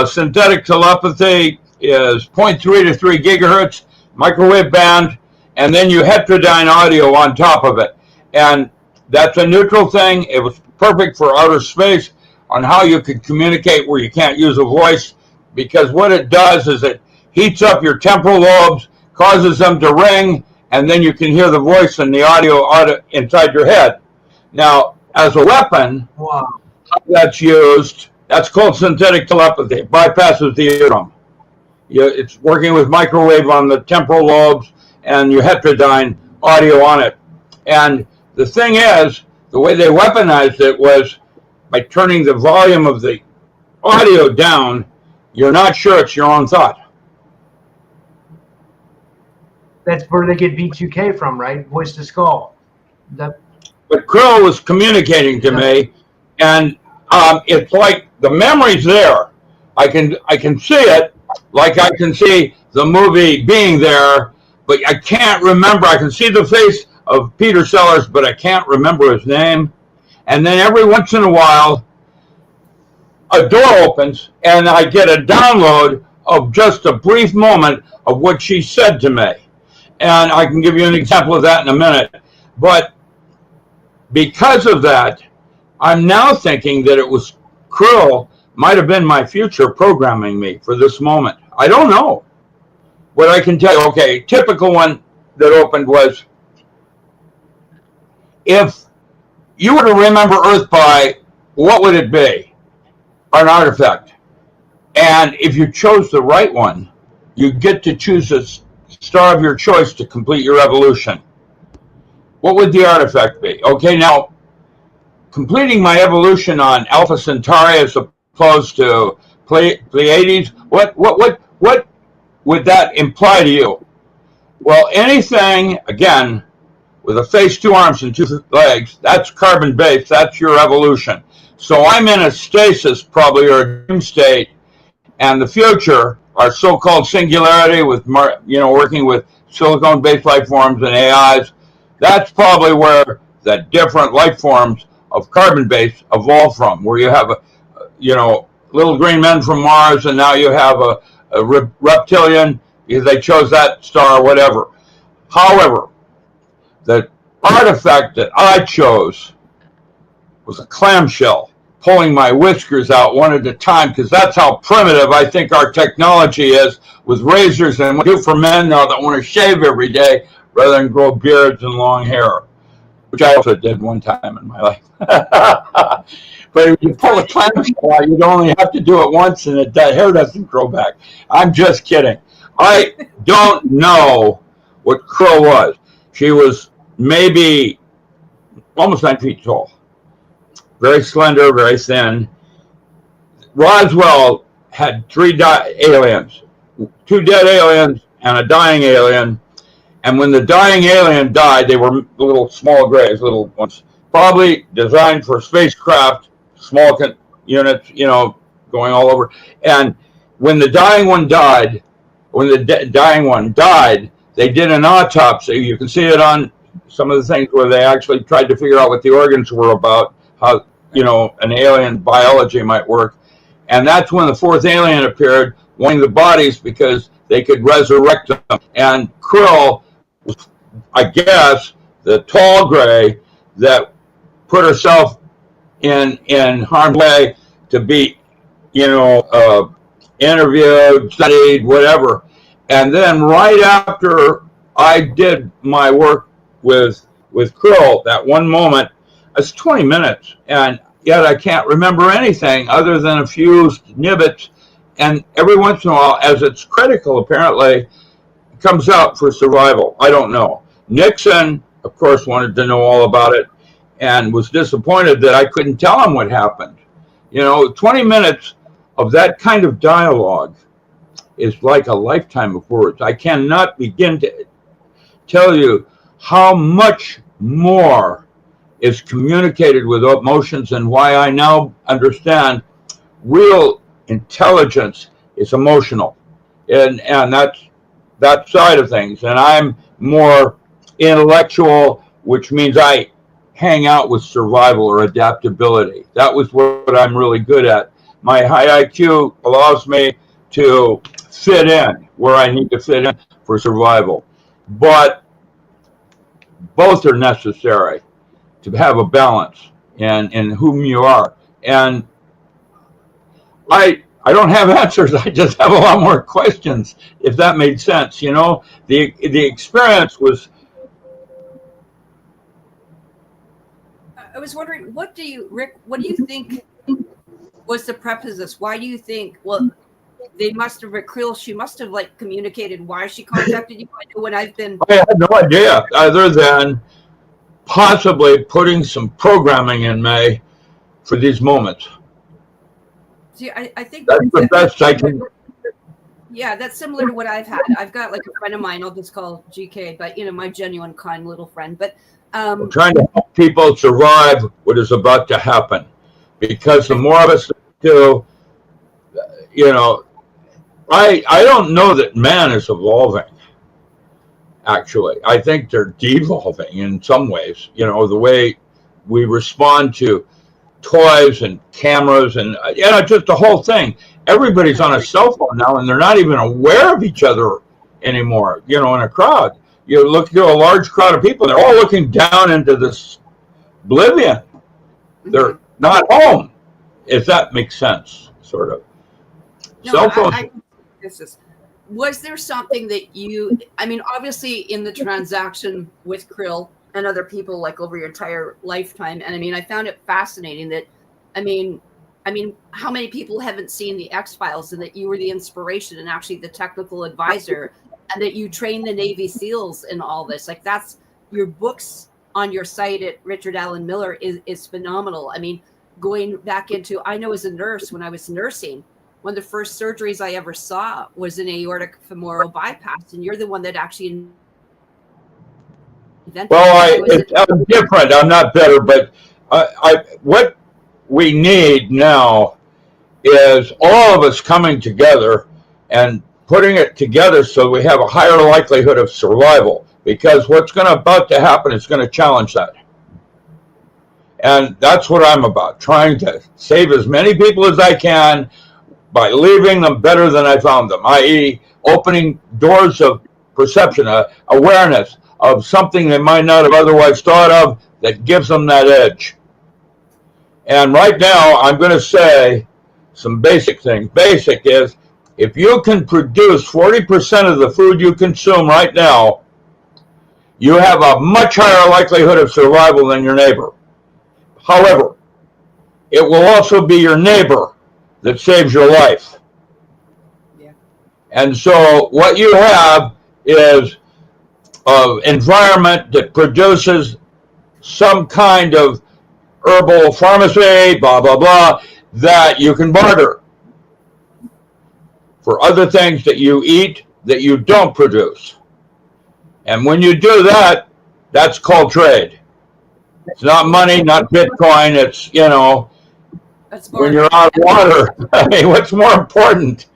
synthetic telepathy is 0.3 to 3 gigahertz, microwave band, and then you heterodyne audio on top of it. And that's a neutral thing. It was perfect for outer space on how you could communicate where you can't use a voice, because what it does is it heats up your temporal lobes, causes them to ring, and then you can hear the voice and the audio inside your head. Now, as a weapon, Wow. how that's used, that's called synthetic telepathy. It bypasses the eardrum. It's working with microwave on the temporal lobes and your heterodyne audio on it. And the thing is, the way they weaponized it was by turning the volume of the audio down. You're not sure it's your own thought. That's where they get V2K from, right? Voice to skull. But Krill was communicating to me, and it's like the memory's there. I can see it, like I can see the movie being there, but I can't remember. I can see the face of Peter Sellers, but I can't remember his name. And then every once in a while, a door opens, and I get a download of just a brief moment of what she said to me. And I can give you an example of that in a minute. But because of that, I'm now thinking that it was Krill might have been my future programming me for this moment. I don't know. What I can tell you, okay, typical one that opened was, if you were to remember Earth by, what would it be? An artifact. And if you chose the right one, you get to choose a star of your choice to complete your evolution. What would the artifact be? Okay, now, completing my evolution on Alpha Centauri as opposed to Pleiades, what would that imply to you? Well, anything, again, with a face, 2 arms, and 2 legs, that's carbon-based, that's your evolution. So I'm in a stasis, probably, or a dream state, and the future, our so-called singularity with, working with silicone-based life forms and AIs, that's probably where the different life forms of carbon-based evolve from, where you have little green men from Mars, and now you have a reptilian, because they chose that star or whatever. However, the artifact that I chose was a clamshell, pulling my whiskers out one at a time, because that's how primitive I think our technology is, with razors and what we do for men now that want to shave every day rather than grow beards and long hair, which I also did one time in my life. But if you pull a clamshell out, you'd only have to do it once, and the hair doesn't grow back. I'm just kidding. I don't know what Crow was. She was maybe almost 9 feet tall, very slender, very thin. Roswell had 3 aliens, 2 dead aliens and a dying alien. And when the dying alien died, they were little small grays, little ones, probably designed for spacecraft, small units, going all over. And when the dying one died, they did an autopsy. You can see it on some of the things where they actually tried to figure out what the organs were about, how, an alien biology might work. And that's when the 4th alien appeared, wanting the bodies because they could resurrect them. And Krill was, I guess, the tall gray that put herself in harm's way to be, interviewed, studied, whatever. And then right after I did my work with Krill, that one moment, it's 20 minutes, and yet I can't remember anything other than a few snippets. And every once in a while, as it's critical, apparently, it comes out for survival. I don't know. Nixon, of course, wanted to know all about it and was disappointed that I couldn't tell him what happened. 20 minutes of that kind of dialogue is like a lifetime of words. I cannot begin to tell you how much more is communicated with emotions, and why I now understand real intelligence is emotional, and that's that side of things. And I'm more intellectual, which means I hang out with survival or adaptability. That was what I'm really good at. My high IQ allows me to fit in where I need to fit in for survival. But both are necessary to have a balance in whom you are. And I don't have answers. I just have a lot more questions, if that made sense. The experience was. I was wondering, Rick, what do you think was the preface? Why do you think, they must have, Krill, she must have communicated why she contacted you. I know when I've been. I had no idea, other than possibly putting some programming in me for these moments. See, I think that's the best I can. Yeah, that's similar to what I've had. I've got a friend of mine, I'll just call GK, but my genuine, kind little friend. But I'm trying to help people survive what is about to happen, because the more of us do, I don't know that man is evolving. Actually, I think they're devolving in some ways. The way we respond to toys and cameras and just the whole thing. Everybody's on a cell phone now, and they're not even aware of each other anymore. In a crowd, you look at a large crowd of people, they're all looking down into this oblivion. They're not home, if that makes sense, sort of. No, Cell phone. Was there something that obviously in the transaction with Krill and other people over your entire lifetime, and I found it fascinating that, how many people haven't seen the X-Files, and that you were the inspiration and actually the technical advisor, and that you trained the Navy SEALs in all this? That's your books on your site at Richard Allen Miller is phenomenal. Going back into, I know as a nurse, when I was nursing, one of the first surgeries I ever saw was an aortic femoral bypass, and you're the one that actually invented. Well, I'm different. I'm not better, but what we need now is all of us coming together and putting it together so we have a higher likelihood of survival, because what's about to happen is going to challenge that. And that's what I'm about, trying to save as many people as I can by leaving them better than I found them, i.e. opening doors of perception, awareness of something they might not have otherwise thought of, that gives them that edge. And right now, I'm going to say some basic things. Basic is, if you can produce 40% of the food you consume right now, you have a much higher likelihood of survival than your neighbor. However, it will also be your neighbor that saves your life. Yeah. And so what you have is an environment that produces some kind of herbal pharmacy, blah, blah, blah, that you can barter for other things that you eat that you don't produce. And when you do that, that's called trade. It's not money, not Bitcoin. It's, when you're out of water, what's more important?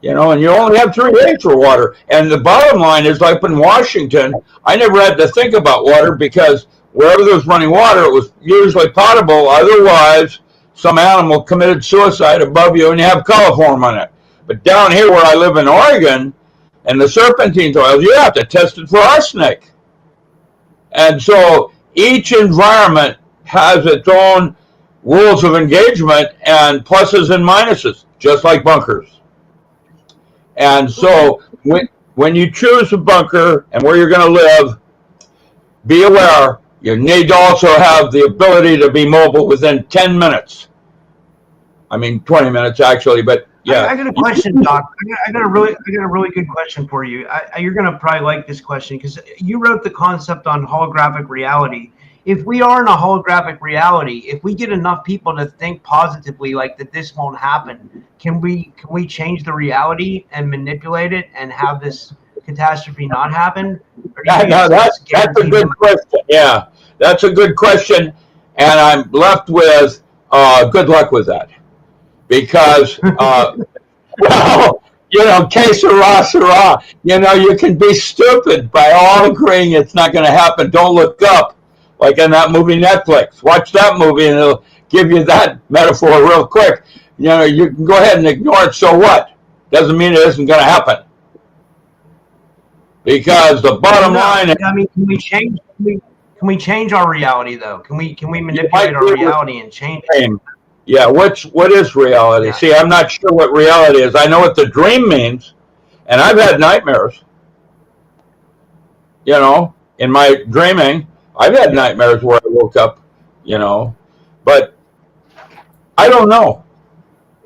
And you only have 3 days for water. And the bottom line is, like in Washington, I never had to think about water, because wherever there was running water, it was usually potable. Otherwise, some animal committed suicide above you and you have coliform on it. But down here where I live in Oregon, and the serpentine oils, you have to test it for arsenic. And so each environment has its own rules of engagement and pluses and minuses, just like bunkers. And so when when you choose a bunker and where you're going to live, be aware you need to also have the ability to be mobile within 10 minutes. I mean, 20 minutes actually, but yeah. I got a question, Doc. I got a really good question for you. You're going to probably like this question because you wrote the concept on holographic reality. If we are in a holographic reality, if we get enough people to think positively, like that this won't happen, can we change the reality and manipulate it and have this catastrophe not happen? That's a good question. Yeah, that's a good question, and I'm left with good luck with that, because well, que sera, you can be stupid by all agreeing it's not going to happen. Don't look up. Like in that movie Netflix. Watch that movie and it'll give you that metaphor real quick. You can go ahead and ignore it, so what? Doesn't mean it isn't going to happen. Because the bottom line is... I mean, can we change our reality, though? Can we manipulate our reality and change it? Yeah, what is reality? Yeah. See, I'm not sure what reality is. I know what the dream means, and I've had nightmares. In my dreaming... I've had nightmares where I woke up, but I don't know.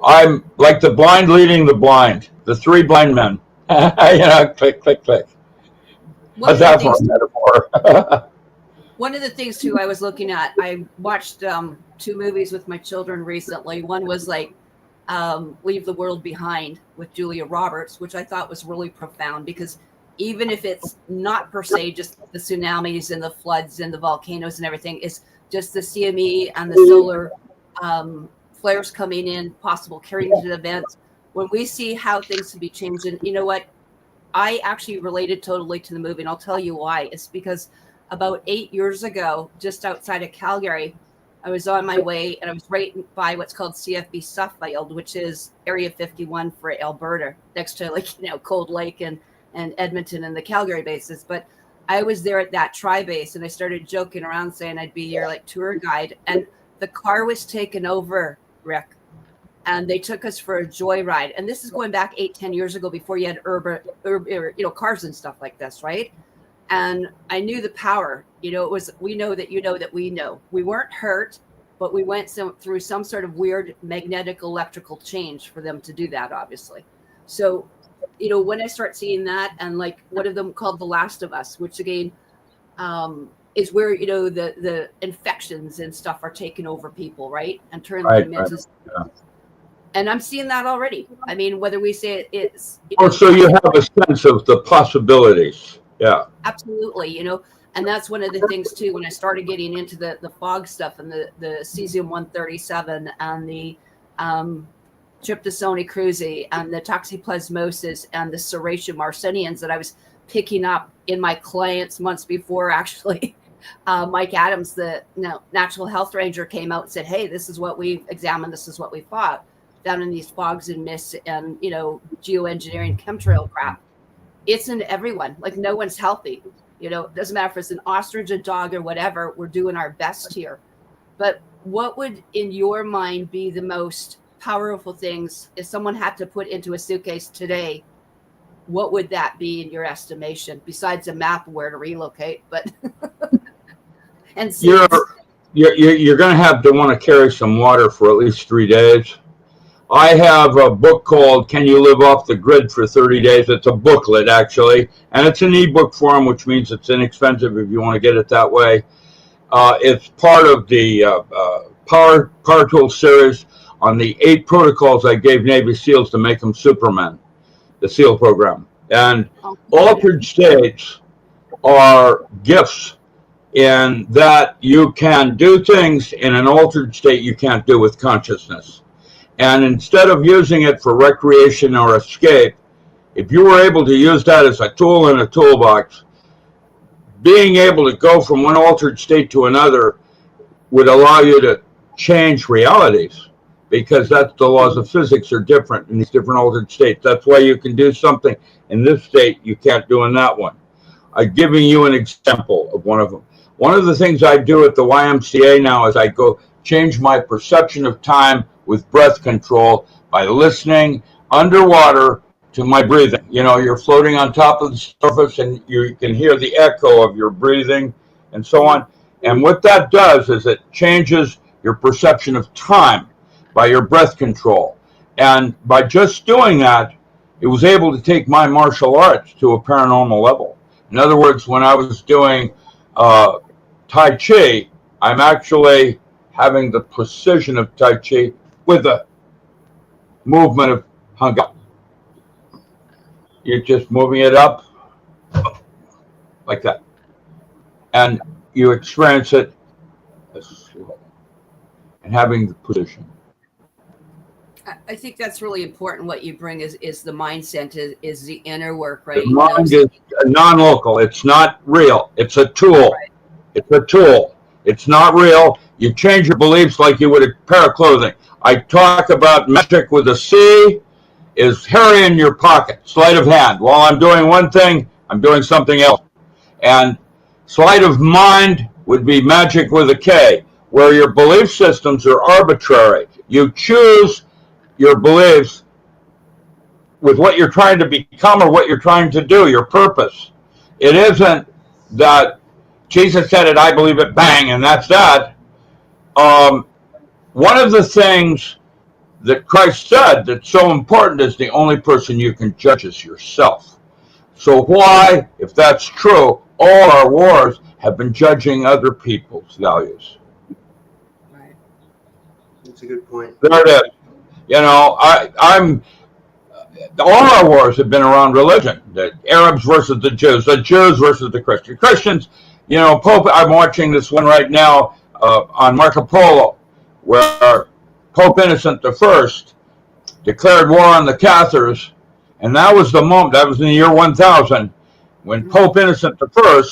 I'm like the blind leading the blind, the three blind men. Click, click, click. How's that for a metaphor? One of the things, too, I was looking at, I watched 2 movies with my children recently. One was like Leave the World Behind with Julia Roberts, which I thought was really profound because even if it's not per se just the tsunamis and the floods and the volcanoes and everything, it's just the CME and the solar flares coming in, possible carrying into events. When we see how things can be changed, and you know what? I actually related totally to the movie, and I'll tell you why. It's because about 8 years ago, just outside of Calgary, I was on my way, and I was right by what's called CFB Suffield, which is Area 51 for Alberta, next to Cold Lake and Edmonton and the Calgary bases. But I was there at that tri-base and I started joking around saying I'd be your tour guide, and the car was taken over, Rick, and they took us for a joyride. And this is going back 8-10 years ago, before you had urban cars and stuff like this, right? And I knew the power. It was, we know that that we know. We weren't hurt, but we went through some sort of weird magnetic electrical change for them to do that, obviously. So when I start seeing that, and one of them called The Last of Us, which again is where the infections and stuff are taking over people, right, and turning them into. Yeah. And I'm seeing that already. I mean, whether we say it's. So you have a sense of the possibilities. Yeah. Absolutely. And that's one of the things too. When I started getting into the fog stuff and the cesium-137 and the tryptosone cruzi and the toxoplasmosis and the serratia marcinians that I was picking up in my clients months before, actually, Mike Adams, the natural health ranger, came out and said, hey, this is what we examined. This is what we found in these fogs and mists and, geoengineering chemtrail crap. It's in everyone. No one's healthy. It doesn't matter if it's an ostrich, a dog, or whatever. We're doing our best here. But what would, in your mind, be the most powerful things if someone had to put into a suitcase today? What would that be in your estimation, besides a map of where to relocate? But and you're going to have to want to carry some water for at least 3 days. I have a book called Can You Live Off the Grid for 30 Days? It's a booklet, actually, and it's an ebook form, which means it's inexpensive if you want to get it that way. It's part of the Power Tool series on the 8 protocols I gave Navy SEALs to make them Supermen, the SEAL program. And altered states are gifts in that you can do things in an altered state you can't do with consciousness. And instead of using it for recreation or escape, if you were able to use that as a tool in a toolbox, being able to go from one altered state to another would allow you to change realities, because that's the laws of physics are different in these different altered states. That's why you can do something in this state you can't do in that one. I'm giving you an example of one of them. One of the things I do at the YMCA now is I go change my perception of time with breath control by listening underwater to my breathing. You know, you're floating on top of the surface and you can hear the echo of your breathing and so on. And what that does is it changes your perception of time by your breath control. And by just doing that, it was able to take my martial arts to a paranormal level. In other words, when I was doing Tai Chi, I'm actually having the precision of Tai Chi with the movement of Hanga. You're just moving it up like that. And you experience it as slow and having the precision. I think that's really important. What you bring is the mindset, is the inner work, right? The mind is non-local. It's not real. It's a tool. Right. It's a tool. It's not real. You change your beliefs like you would a pair of clothing. I talk about magic with a C is hairy in your pocket, sleight of hand. While I'm doing one thing, I'm doing something else. And sleight of mind would be magic with a K, where your belief systems are arbitrary. You choose your beliefs with what you're trying to become or what you're trying to do, your purpose. It isn't that Jesus said it, I believe it, bang, and that's that. One of the things that Christ said that's so important is the only person you can judge is yourself. So why, if that's true, all our wars have been judging other people's values? Right. That's a good point. There it is. You know, all our wars have been around religion. The Arabs versus the Jews versus the Christians. Christians, you know, Pope, I'm watching this one right now on Marco Polo, where Pope Innocent I declared war on the Cathars, and that was the moment, that was in the year 1000, when Pope Innocent I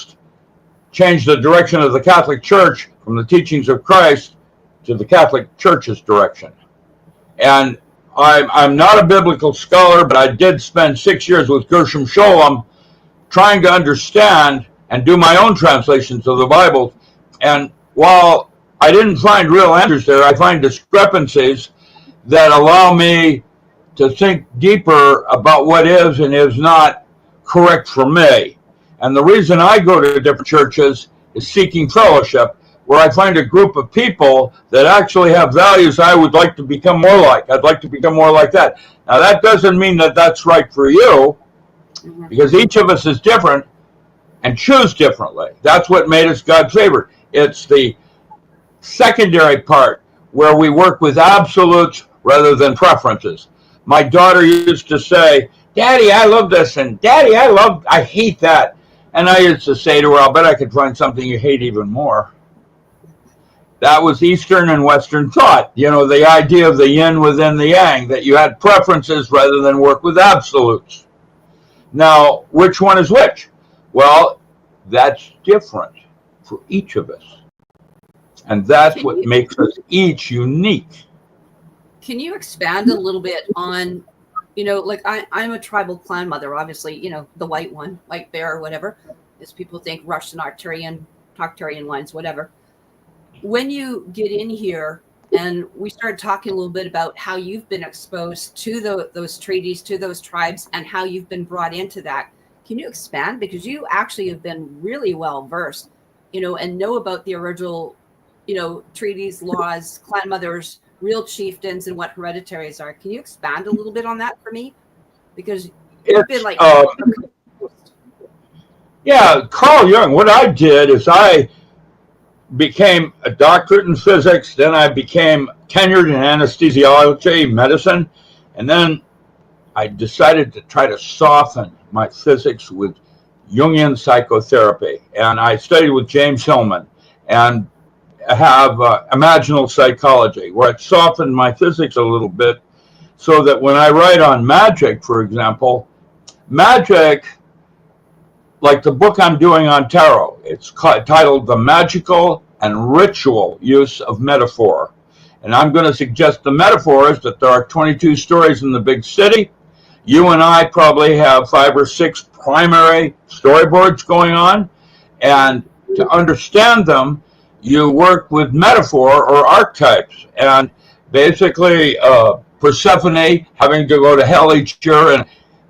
changed the direction of the Catholic Church from the teachings of Christ to the Catholic Church's direction. And I'm not a biblical scholar, but I did spend 6 years with Gershom Scholem trying to understand and do my own translations of the Bible. And while I didn't find real answers there, I find discrepancies that allow me to think deeper about what is and is not correct for me. And the reason I go to different churches is seeking fellowship, where I find a group of people that actually have values I would like to become more like. I'd like to become more like that. Now, that doesn't mean that that's right for you, because each of us is different and choose differently. That's what made us God's favorite. It's the secondary part where we work with absolutes rather than preferences. My daughter used to say, Daddy, I love this, and Daddy, I hate that. And I used to say to her, I'll bet I could find something you hate even more. That was Eastern and Western thought. You know, the idea of the yin within the yang, that you had preferences rather than work with absolutes. Now, which one is which? Well, that's different for each of us. And that's what makes us each unique. Can you expand a little bit on, you know, like I'm a tribal clan mother, obviously, you know, the white one, white bear or whatever, as people think, Russian, Arcturian lines, whatever. When you get in here and we started talking a little bit about how you've been exposed to those treaties, to those tribes, and how you've been brought into that, can you expand? Because you actually have been really well versed, you know, and know about the original, you know, treaties, laws, clan mothers, real chieftains, and what hereditaries are. Can you expand a little bit on that for me? Because you've been like... yeah, Carl Jung, what I did is I became a doctorate in physics, then I became tenured in anesthesiology, medicine, and then I decided to try to soften my physics with Jungian psychotherapy. And I studied with James Hillman and have imaginal psychology, where it softened my physics a little bit, so that when I write on magic, for example, magic, like the book I'm doing on tarot, it's titled The Magical and Ritual Use of Metaphor. And I'm going to suggest the metaphor is that there are 22 stories in the big city. You and I probably have 5 or 6 primary storyboards going on. And to understand them, you work with metaphor or archetypes. And basically, Persephone having to go to hell each year and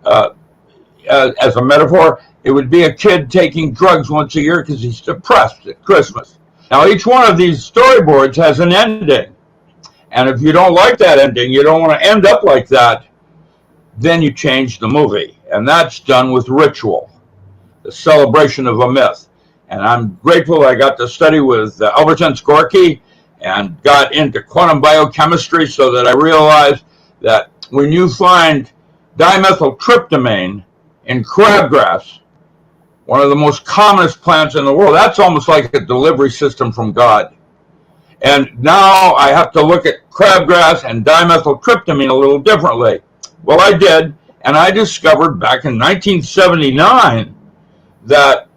as a metaphor, it would be a kid taking drugs once a year because he's depressed at Christmas. Now, each one of these storyboards has an ending. And if you don't like that ending, you don't want to end up like that, then you change the movie. And that's done with ritual, the celebration of a myth. And I'm grateful I got to study with Albertson Skorky and got into quantum biochemistry so that I realized that when you find dimethyltryptamine in crabgrass, one of the most commonest plants in the world, that's almost like a delivery system from God. And now I have to look at crabgrass and dimethyltryptamine a little differently. Well, I did, and I discovered back in 1979 that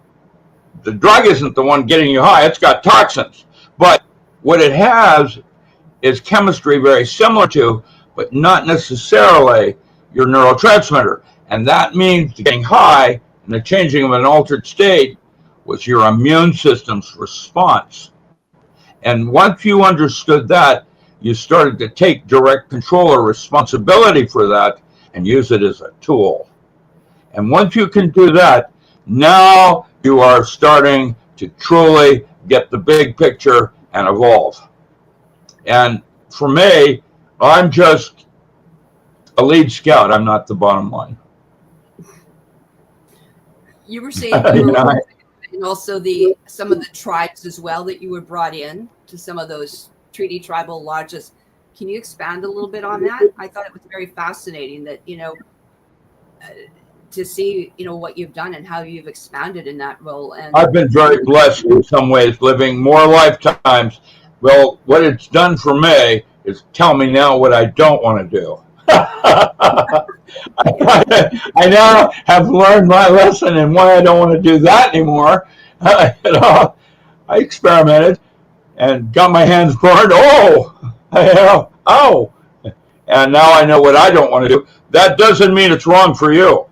the drug isn't the one getting you high, it's got toxins. But what it has is chemistry very similar to, but not necessarily your neurotransmitter. And that means getting high and the changing of an altered state was your immune system's response. And once you understood that, you started to take direct control or responsibility for that and use it as a tool. And once you can do that, now you are starting to truly get the big picture and evolve. And for me, I'm just a lead scout. I'm not the bottom line. You were saying you were and also some of the tribes as well that you were brought in to some of those treaty tribal lodges. Can you expand a little bit on that? I thought it was very fascinating that, to see, what you've done and how you've expanded in that role. And I've been very blessed in some ways, living more lifetimes. Well, what it's done for me is tell me now what I don't want to do. I now have learned my lesson and why I don't want to do that anymore. I experimented and got my hands burned. And now I know what I don't want to do. That doesn't mean it's wrong for you.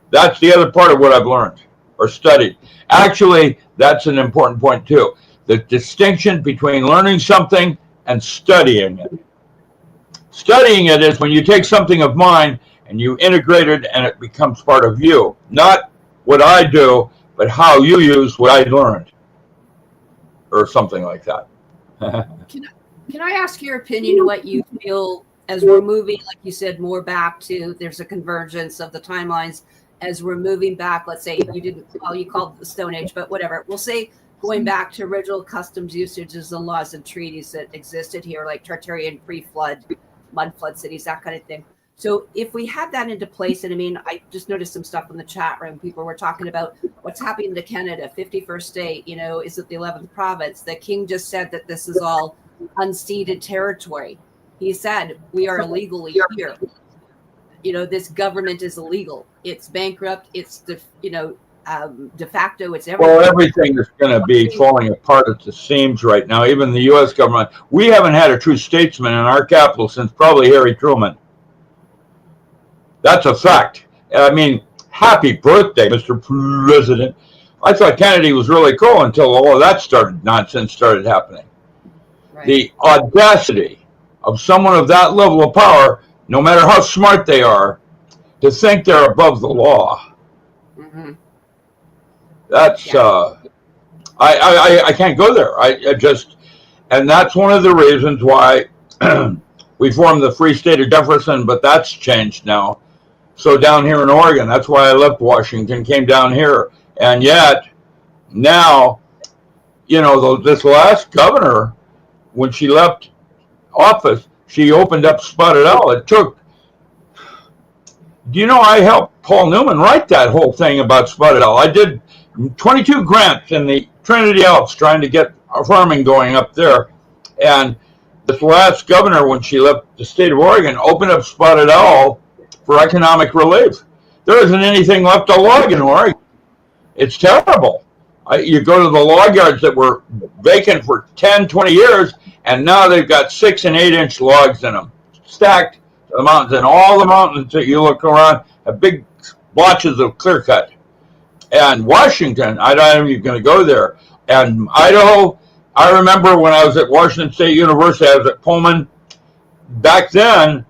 That's the other part of what I've learned or studied. Actually, that's an important point too. The distinction between learning something and studying it. Studying it is when you take something of mine and you integrate it and it becomes part of you. Not what I do, but how you use what I learned. Or something like that. Can I ask your opinion what you feel as we're moving, like you said, more back to there's a convergence of the timelines as we're moving back, let's say you called it the Stone Age, but whatever. We'll say going back to original customs, usages, and laws and treaties that existed here, like Tartarian pre-flood, mud flood cities, that kind of thing. So if we have that into place, and I mean, I just noticed some stuff in the chat room. People were talking about what's happening to Canada, 51st state, is it the 11th province? The king just said that this is all unceded territory. He said, we are illegally here. This government is illegal. It's bankrupt. It's, de facto, it's everything. Well, everything is going to be falling apart at the seams right now. Even the U.S. government. We haven't had a true statesman in our capital since probably Harry Truman. That's a fact. I mean, happy birthday, Mr. President. I thought Kennedy was really cool until all of that nonsense started happening. Right. The audacity of someone of that level of power, no matter how smart they are, to think they're above the law. Mm-hmm. That's, I can't go there. And that's one of the reasons why we formed the Free State of Jefferson, but that's changed now. So down here in Oregon, that's why I left Washington, came down here. And yet, now, this last governor, when she left office, she opened up Spotted Owl. I helped Paul Newman write that whole thing about Spotted Owl. I did 22 grants in the Trinity Alps trying to get farming going up there. And this last governor, when she left the state of Oregon, opened up Spotted Owl for economic relief. There isn't anything left to log in Oregon. It's terrible. You go to the log yards that were vacant for 10, 20 years, and now they've got 6 and 8 inch logs in them, stacked to the mountains. And all the mountains that you look around have big blotches of clear cut. And Washington, I'm not even going to go there. And Idaho, I remember when I was at Washington State University, I was at Pullman. Back then,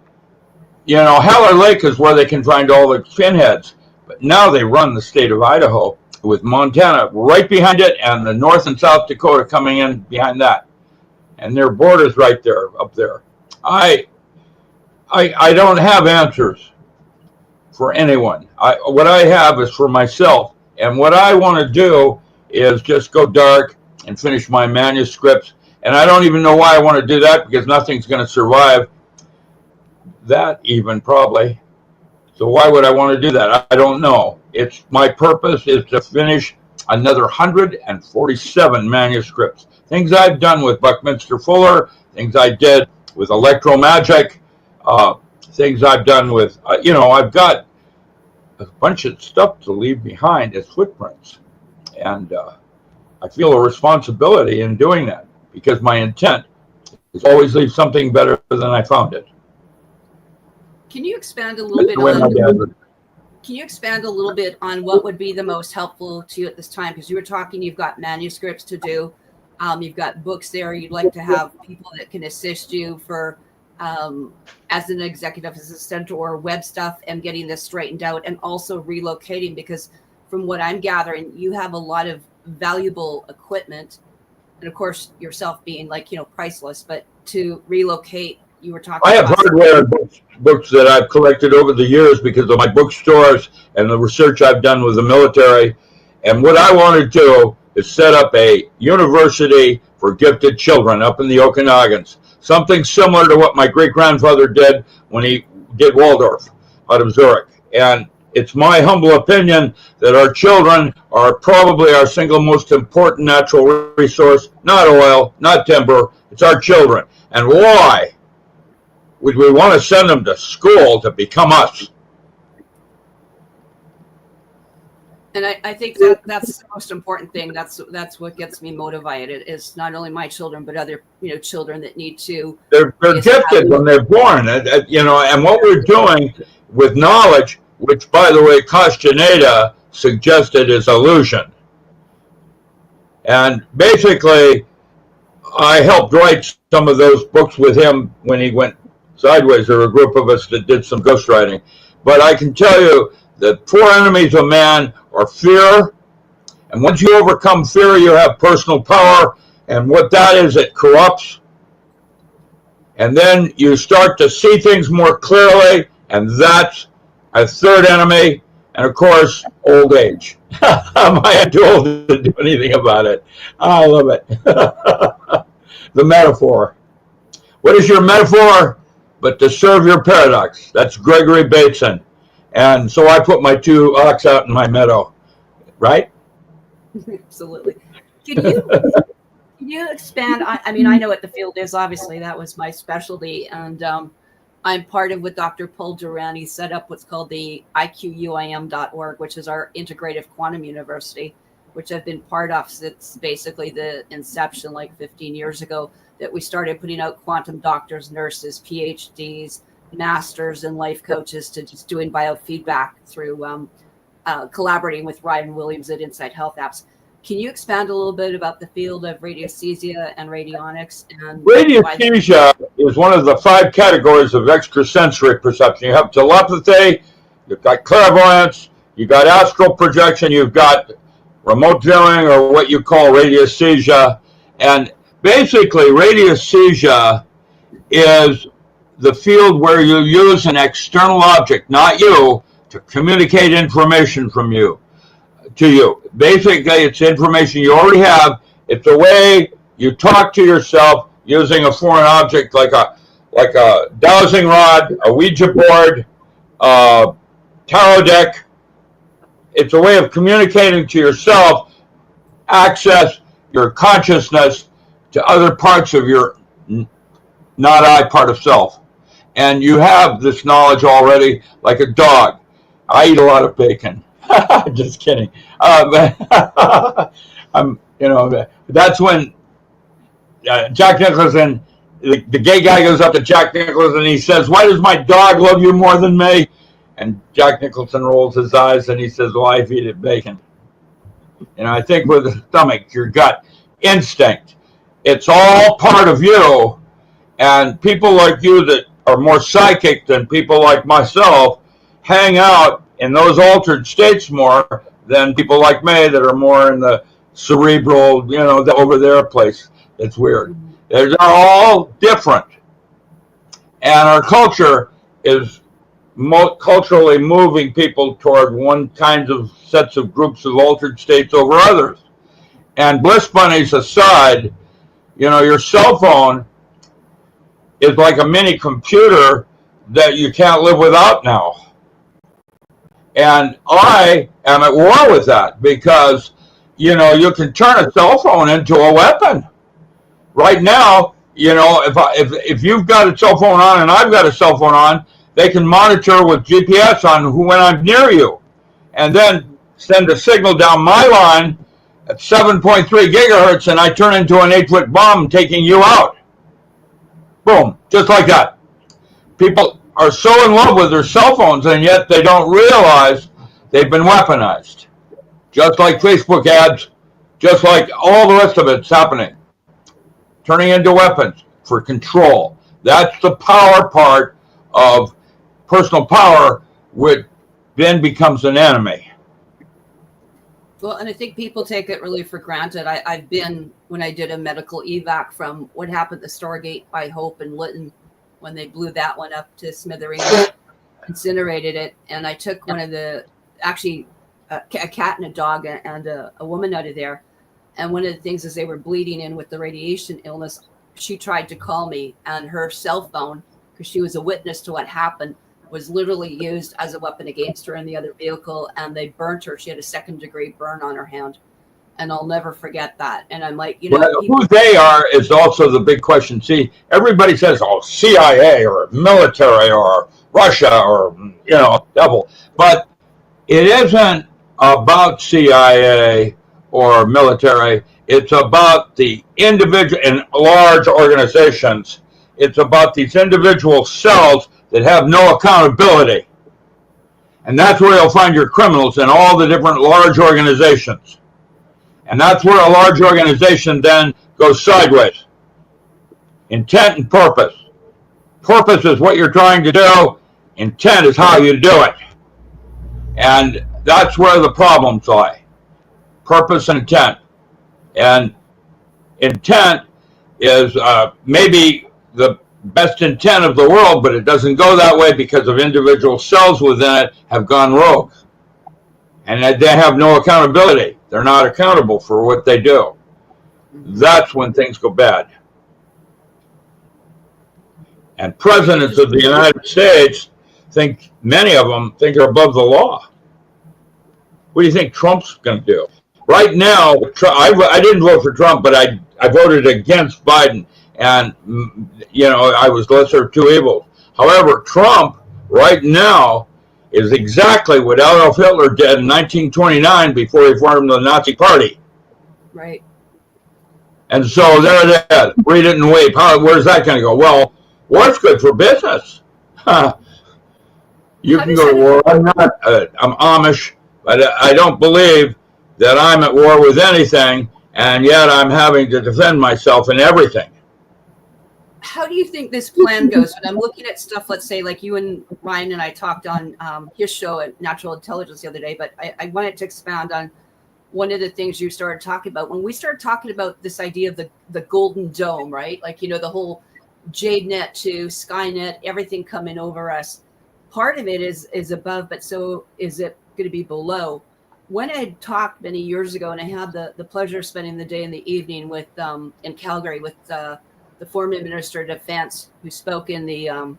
Haller Lake is where they can find all the pinheads. But now they run the state of Idaho with Montana right behind it and the North and South Dakota coming in behind that. And their border's right there, up there. I don't have answers for anyone. What I have is for myself. And what I want to do is just go dark and finish my manuscripts. And I don't even know why I want to do that, because nothing's going to survive that even, probably. So why would I want to do that? I don't know. It's my purpose is to finish another 147 manuscripts. Things I've done with Buckminster Fuller, things I did with electromagic, things I've done with, I've got a bunch of stuff to leave behind as footprints. And I feel a responsibility in doing that, because my intent is always leave something better than I found it. Can you expand a little bit on? Can you expand a little bit on what would be the most helpful to you at this time? Because you were talking, you've got manuscripts to do, you've got books there. You'd like to have people that can assist you for as an executive assistant or web stuff and getting this straightened out, and also relocating. Because from what I'm gathering, you have a lot of valuable equipment, and of course yourself being priceless. But to relocate, you were talking. I have hardware books that I've collected over the years because of my bookstores and the research I've done with the military. And what I want to do is set up a university for gifted children up in the Okanagans. Something similar to what my great-grandfather did when he did Waldorf out of Zurich. And it's my humble opinion that our children are probably our single most important natural resource. Not oil, not timber. It's our children. And why would we want to send them to school to become us? And I think that's the most important thing. That's what gets me motivated. Is not only my children, but other children that need to. They're gifted when they're born, And what we're doing with knowledge, which by the way, Castaneda suggested is illusion. And basically, I helped write some of those books with him when he went sideways. There were a group of us that did some ghostwriting. But I can tell you that 4 enemies of man are fear. And once you overcome fear, you have personal power. And what that is, it corrupts. And then you start to see things more clearly. And that's a 3rd enemy. And of course, old age. Am I too old to do anything about it? I love it. The metaphor. What is your metaphor? But to serve your paradox. That's Gregory Bateson. And so I put my 2 ox out in my meadow. Right? Absolutely. Can you expand? I mean, I know what the field is. Obviously, that was my specialty. And I'm part of with Dr. Paul Duran. He set up what's called the IQUIM.org, which is our integrative quantum university, which I've been part of since basically the inception, like 15 years ago, that we started putting out quantum doctors, nurses, PhDs, masters, and life coaches to just doing biofeedback through collaborating with Ryan Williams at Inside Health Apps. Can you expand a little bit about the field of radiesthesia and radionics? And radiesthesia is one of the 5 categories of extrasensory perception. You have telepathy, you've got clairvoyance, you've got astral projection, you've got remote viewing, or what you call radiesthesia. And basically, radiesthesia is the field where you use an external object, not you, to communicate information from you to you. Basically, it's information you already have. It's a way you talk to yourself using a foreign object like a dowsing rod, a Ouija board, tarot deck. It's a way of communicating to yourself, access your consciousness to other parts of your not I part of self. And you have this knowledge already, like a dog. I eat a lot of bacon. Just kidding. That's when Jack Nicholson, the gay guy goes up to Jack Nicholson and he says, "Why does my dog love you more than me?" And Jack Nicholson rolls his eyes and he says, "Well, I feed it bacon." I think with the stomach, your gut, instinct, it's all part of you. And people like you that are more psychic than people like myself hang out in those altered states more than people like me that are more in the cerebral, the over there place. It's weird. They're all different. And our culture is culturally moving people toward one kind of sets of groups of altered states over others. And bliss bunnies aside, your cell phone is like a mini computer that you can't live without now. And I am at war with that because, you can turn a cell phone into a weapon. Right now, if you've got a cell phone on and I've got a cell phone on, they can monitor with GPS on when I'm near you, and then send a signal down my line at 7.3 gigahertz, and I turn into an 8-foot bomb taking you out. Boom, just like that. People are so in love with their cell phones, and yet they don't realize they've been weaponized. Just like Facebook ads, just like all the rest of it's happening. Turning into weapons for control. That's the power part of personal power, which then becomes an enemy. Well, and I think people take it really for granted. I've been, when I did a medical evac from what happened at the Stargate by Hope and Lytton, when they blew that one up to smithereens, incinerated it. And I took one of the, actually a cat and a dog and a woman out of there. And one of the things is they were bleeding in with the radiation illness. She tried to call me, and her cell phone, because she was a witness to what happened, was literally used as a weapon against her in the other vehicle, and they burnt her. She had a 2nd-degree burn on her hand, and I'll never forget that. And I'm like, who they are is also the big question. See, everybody says, CIA or military or Russia or devil, but it isn't about CIA or military. It's about the individual and large organizations. It's about these individual cells that have no accountability. And that's where you'll find your criminals in all the different large organizations. And that's where a large organization then goes sideways. Intent and purpose. Purpose is what you're trying to do. Intent is how you do it. And that's where the problems lie. Purpose and intent. And intent is maybe the best intent of the world, but it doesn't go that way because of individual cells within it have gone rogue. And they have no accountability. They're not accountable for what they do. That's when things go bad. And presidents of the United States many of them think they're above the law. What do you think Trump's going to do? Right now, I didn't vote for Trump, but I voted against Biden. And, I was lesser of two evils. However, Trump right now is exactly what Adolf Hitler did in 1929 before he formed the Nazi Party. Right. And so there it is. Read it and weep. Where's that going to go? Well, war's good for business. You can go to war. I'm Amish, but I don't believe that I'm at war with anything, and yet I'm having to defend myself in everything. How do you think this plan goes? When I'm looking at stuff, let's say like you and Ryan and I talked on his show at Natural Intelligence the other day, but I wanted to expound on one of the things you started talking about. When we started talking about this idea of the golden dome, right? Like, the whole JadeNet to Skynet, everything coming over us. Part of it is above, but so is it going to be below? When I had talked many years ago, and I had the pleasure of spending the day in the evening with in Calgary with the former Minister of Defense, who spoke in the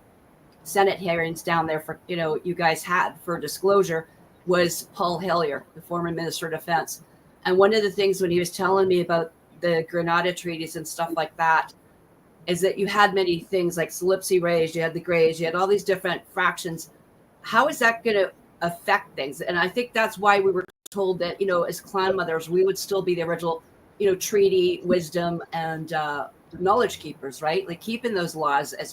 Senate hearings down there for, you guys had for disclosure, was Paul Hellyer, the former Minister of Defense. And one of the things when he was telling me about the Grenada treaties and stuff like that, is that you had many things like Solipsi Rays, you had the Greys, you had all these different fractions. How is that going to affect things? And I think that's why we were told that, as clan mothers, we would still be the original, treaty, wisdom, and knowledge keepers, right? Like keeping those laws as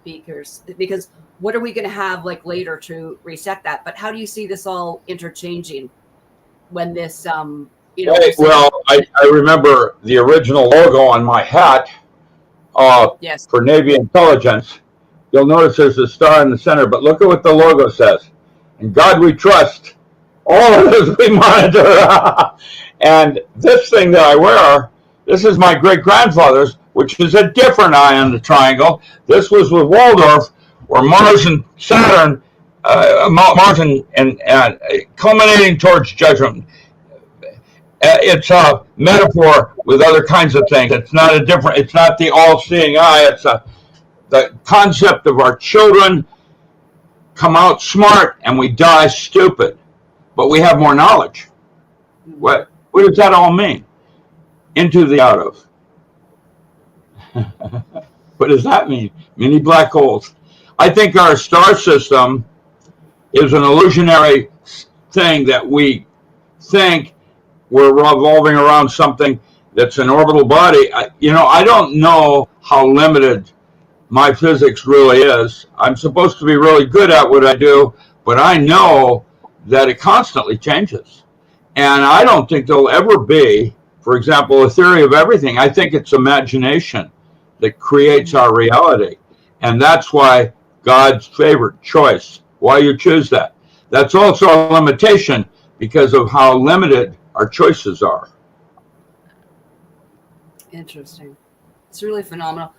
peakers, because what are we going to have like later to reset that? But how do you see this all interchanging when this, Well, I remember the original logo on my hat yes, for Navy intelligence you'll notice there's a star in the center, but look at what the logo says. In God we trust, all of this we monitor. And this thing that I wear, this is my great-grandfather's, which is a different eye on the triangle. This was with Waldorf, where Mars and Saturn, Mars and culminating towards judgment. It's a metaphor with other kinds of things. It's not it's not the all-seeing eye. It's the concept of our children come out smart and we die stupid, but we have more knowledge. What does that all mean? Into the out of. What does that mean? Mini black holes. I think our star system is an illusionary thing that we think we're revolving around something that's an orbital body. I don't know how limited my physics really is. I'm supposed to be really good at what I do, but I know that it constantly changes. And I don't think there'll ever be, for example, a theory of everything. I think it's imagination that creates our reality. And that's why God's favorite choice, why you choose that. That's also a limitation because of how limited our choices are. Interesting. It's really phenomenal.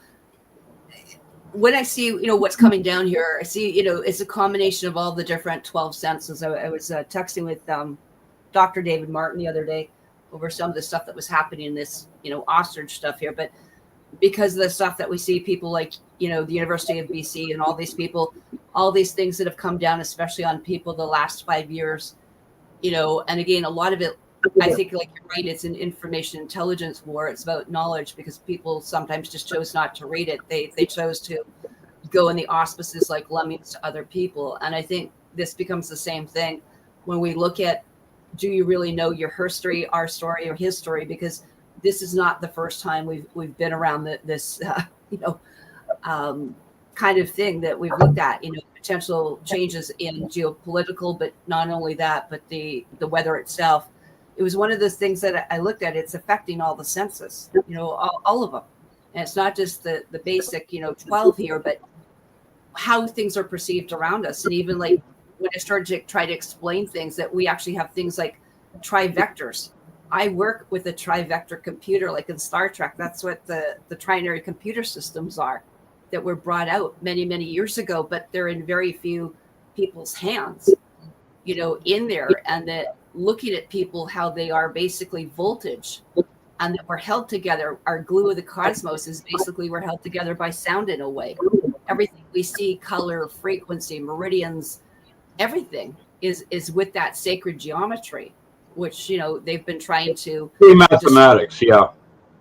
When I see, what's coming down here, I see, it's a combination of all the different 12 senses. I was texting with Dr. David Martin the other day over some of the stuff that was happening in this, ostrich stuff here. But because of the stuff that we see, people like, the University of BC and all these people, all these things that have come down, especially on people the last 5 years, and again, a lot of it, I think, like you're right, it's an information intelligence war. It's about knowledge because people sometimes just chose not to read it. They chose to go in the auspices like lemmings to other people. And I think this becomes the same thing when we look at, do you really know your history, our story, or his story? Because this is not the first time we've been around this kind of thing that we've looked at, potential changes in geopolitical, but not only that, but the weather itself. It was one of those things that I looked at. It's affecting all the senses, all of them. And it's not just the basic, 12 here, but how things are perceived around us. And even like when I started to try to explain things, that we actually have things like trivectors. I work with a trivector computer, like in Star Trek. That's what the trinary computer systems are that were brought out many, many years ago, but they're in very few people's hands, in there. And that looking at people, how they are basically voltage and that we're held together. Our glue of the cosmos is basically we're held together by sound in a way. Everything we see, color, frequency, meridians, everything is with that sacred geometry, which, they've been trying to. Mathematics, yeah.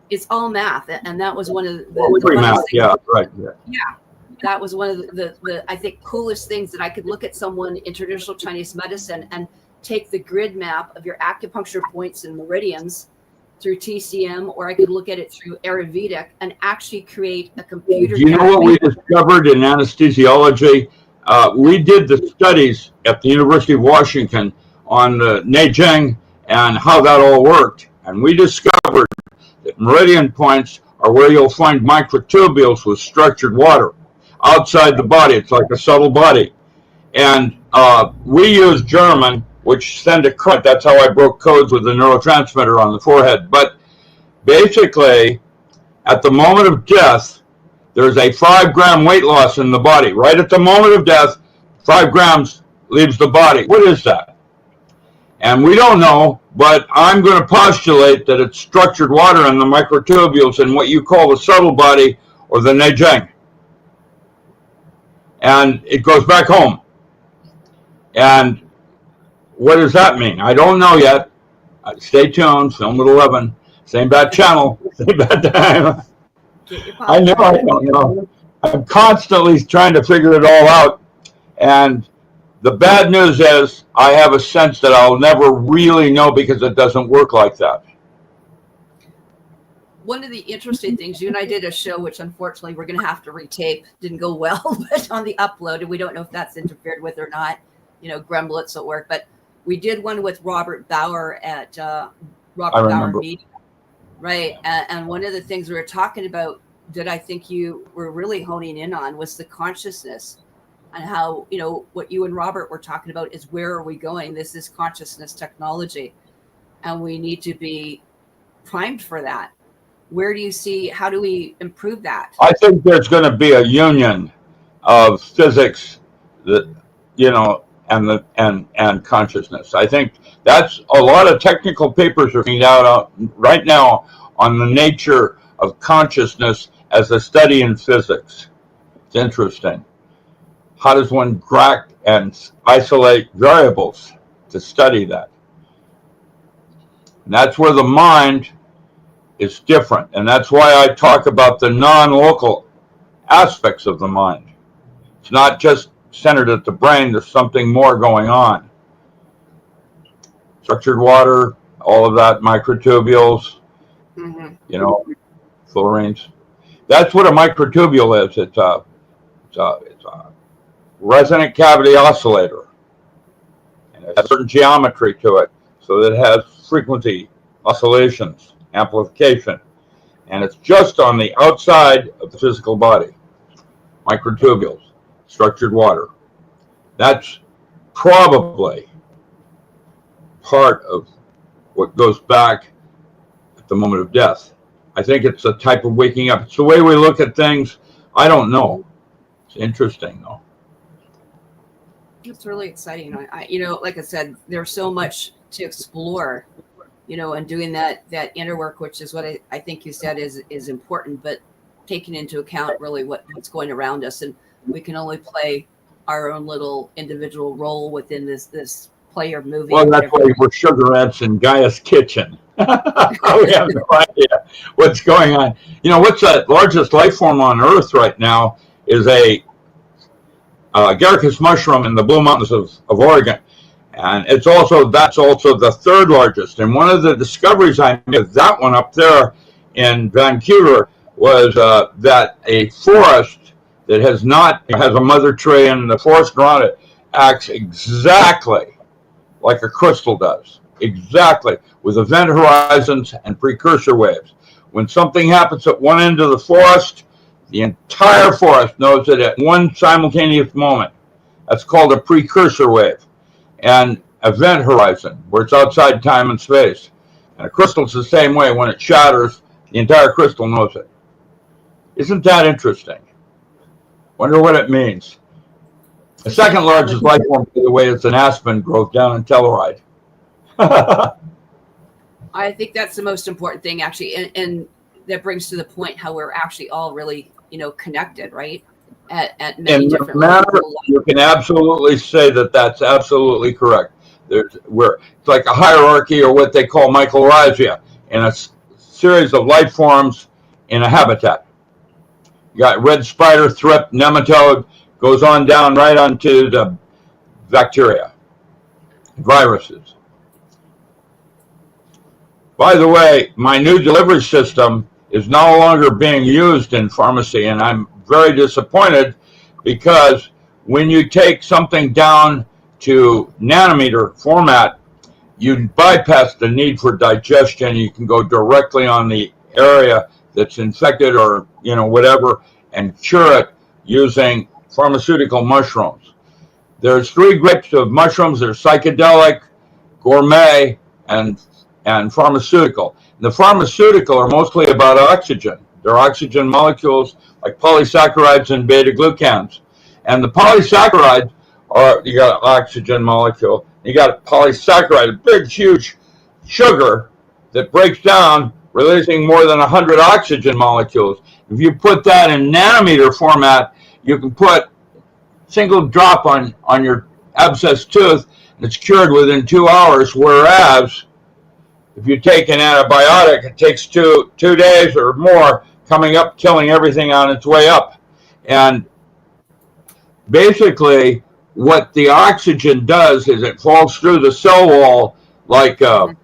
It's all math. And that was one of the math, yeah, right. Yeah. That was one of the I think, coolest things, that I could look at someone in traditional Chinese medicine and take the grid map of your acupuncture points and meridians through TCM, or I could look at it through Ayurvedic and actually create a computer. Do you know what we discovered in anesthesiology? We did the studies at the University of Washington on the Neijing and how that all worked. And we discovered that meridian points are where you'll find microtubules with structured water outside the body. It's like a subtle body. And we use German, which send a current. That's how I broke codes with the neurotransmitter on the forehead. But basically, at the moment of death, there's a 5-gram weight loss in the body. Right at the moment of death, 5 grams leaves the body. What is that? And we don't know, but I'm going to postulate that it's structured water in the microtubules in what you call the subtle body or the Neijing. And it goes back home. And what does that mean? I don't know yet. Stay tuned. Film at 11. Same bad channel. Same bad time. I know I don't know. I'm constantly trying to figure it all out. And the bad news is I have a sense that I'll never really know because it doesn't work like that. One of the interesting things, you and I did a show, which unfortunately we're going to have to retape. Didn't go well, but on the upload, and we don't know if that's interfered with or not. Gremlins at work. But we did one with Robert Bauer at Robert Bauer Media. Right. And one of the things we were talking about that I think you were really honing in on was the consciousness, and how, what you and Robert were talking about is, where are we going? This is consciousness technology, and we need to be primed for that. Where do you see, how do we improve that? I think there's going to be a union of physics that, and consciousness. I think that's a lot of technical papers are being out right now on the nature of consciousness as a study in physics. It's interesting. How does one crack and isolate variables to study that? And that's where the mind is different. And that's why I talk about the non-local aspects of the mind. It's not just centered at the brain. There's something more going on. Structured water, all of that, microtubules, fluorines. That's what a microtubule is. It's a resonant cavity oscillator. And it has a certain geometry to it, so that it has frequency, oscillations, amplification. And it's just on the outside of the physical body. Microtubules, structured water. That's probably part of what goes back at the moment of death. I think it's a type of waking up. It's the way we look at things. I don't know. It's interesting, though. It's really exciting. Like I said, there's so much to explore, and doing that inner work, which is what I think you said is important, but taking into account really what's going around us. And we can only play our own little individual role within this play or movie. Well, that's why we're sugarettes in Gaia's kitchen. We have no idea what's going on. What's the largest life form on Earth right now is a Agaricus mushroom in the Blue Mountains of Oregon. And that's also the third largest. And one of the discoveries I made, that one up there in Vancouver, was that a forest that has a mother tree and the forest around it acts exactly like a crystal does. Exactly, with event horizons and precursor waves. When something happens at one end of the forest, the entire forest knows it at one simultaneous moment. That's called a precursor wave. And event horizon, where it's outside time and space. And a crystal's the same way. When it shatters, the entire crystal knows it. Isn't that interesting? Wonder what it means. The second largest life form, by the way, is an aspen growth down in Telluride. I think that's the most important thing, actually, and that brings to the point how we're actually all really, connected, right? At many different levels. You can absolutely say that that's absolutely correct. It's like a hierarchy, or what they call mycorrhizae, in a series of life forms in a habitat. You got red spider, thrip, nematode, goes on down right onto the bacteria, viruses. By the way, my new delivery system is no longer being used in pharmacy, and I'm very disappointed, because when you take something down to nanometer format, you bypass the need for digestion. You can go directly on the area that's infected, or whatever, and cure it using pharmaceutical mushrooms. There's three groups of mushrooms. There's psychedelic, gourmet, and pharmaceutical. The pharmaceutical are mostly about oxygen. They're oxygen molecules like polysaccharides and beta-glucans. And the polysaccharides you got an oxygen molecule, you got a polysaccharide, a big, huge sugar that breaks down, releasing more than 100 oxygen molecules. If you put that in nanometer format, you can put single drop on your abscess tooth, and it's cured within 2 hours, whereas if you take an antibiotic, it takes two days or more, coming up, killing everything on its way up. And basically, what the oxygen does is it falls through the cell wall like an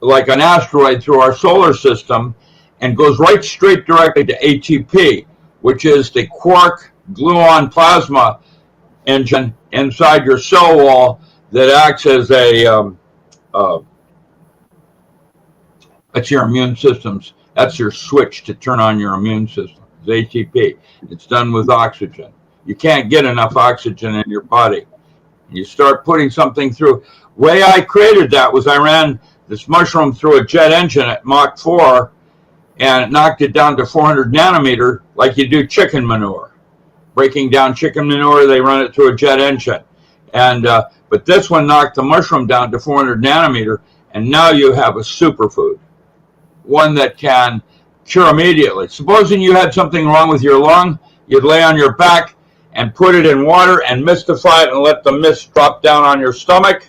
asteroid through our solar system, and goes right straight directly to ATP, which is the quark gluon plasma engine inside your cell wall that acts as that's your immune systems. That's your switch to turn on your immune system. It's ATP. It's done with oxygen. You can't get enough oxygen in your body. You start putting something through. Way I created that was I ran this mushroom through a jet engine at Mach 4, and it knocked it down to 400 nanometer, like you do chicken manure. Breaking down chicken manure, they run it through a jet engine. And but this one knocked the mushroom down to 400 nanometer, and now you have a superfood, one that can cure immediately. Supposing you had something wrong with your lung, you'd lay on your back and put it in water and mystify it and let the mist drop down on your stomach,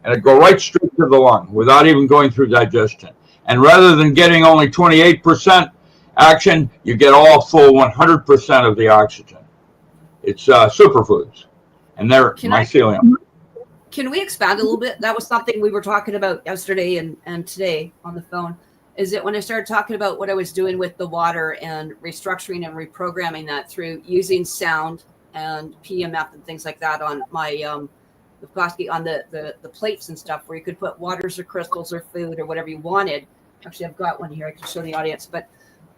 and it'd go right straight to the lung without even going through digestion. And rather than getting only 28% action, you get all full 100% of the oxygen. It's superfoods, and they're mycelium. Can we expand a little bit? That was something we were talking about yesterday and today on the phone. Is that when I started talking about what I was doing with the water and restructuring and reprogramming that through using sound and PMF and things like that on my on the plates and stuff, where you could put waters or crystals or food or whatever you wanted. Actually, I've got one here I can show the audience. But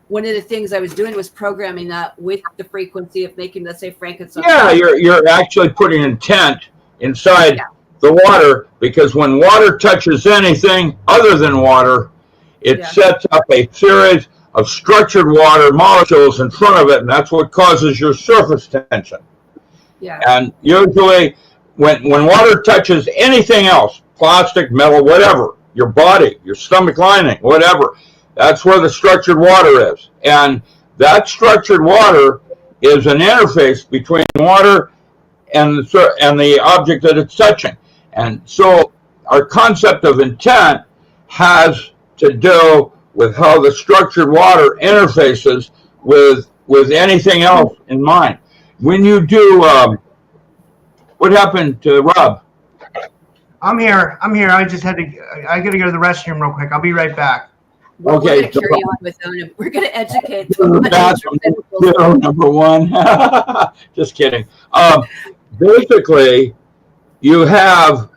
one of the things I was doing was programming that with the frequency of making, let's say, frankincense. Yeah, you're actually putting intent inside the water, because when water touches anything other than water, it sets up a series of structured water molecules in front of it, and that's what causes your surface tension. Yeah. And usually when water touches anything else, plastic, metal, whatever, your body, your stomach lining, whatever, that's where the structured water is. And that structured water is an interface between water and the object that it's touching. And so our concept of intent has to do with how the structured water interfaces with anything else in mind. When you do, what happened to Rob? I'm here. I got to go to the restroom real quick. I'll be right back. We're going to carry on with them. We're going to educate them. Number one. Just kidding. Basically, you have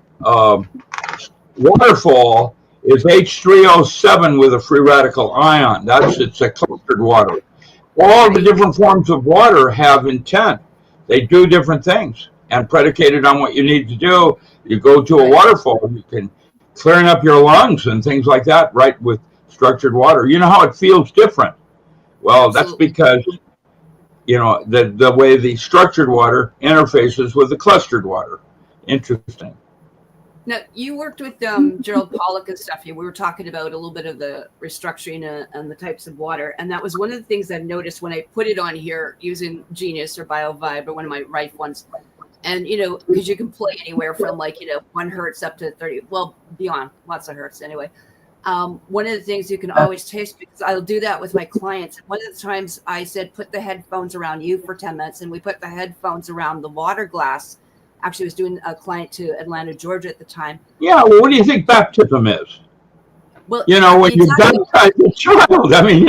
waterfall is H3O7 with a free radical ion. It's a clustered water. All the different forms of water have intent. They do different things, and predicated on what you need to do, you go to a waterfall, you can clearing up your lungs and things like that, right, with structured water. You know how it feels different? Well, that's because, you know, the way the structured water interfaces with the clustered water. Interesting. Now, you worked with Gerald Pollack and stuff. We were talking about a little bit of the restructuring and the types of water. And that was one of the things I noticed when I put it on here using Genius or BioVibe or one of my Rife ones. And, you know, because you can play anywhere from 1 hertz up to 30, well, beyond lots of hertz anyway. One of the things you can always taste, because I'll do that with my clients. One of the times I said, put the headphones around you for 10 minutes, and we put the headphones around the water glass. Actually, I was doing a client to Atlanta, Georgia at the time. Yeah, well, what do you think baptism is? Well, you know, when you baptize a child, I mean,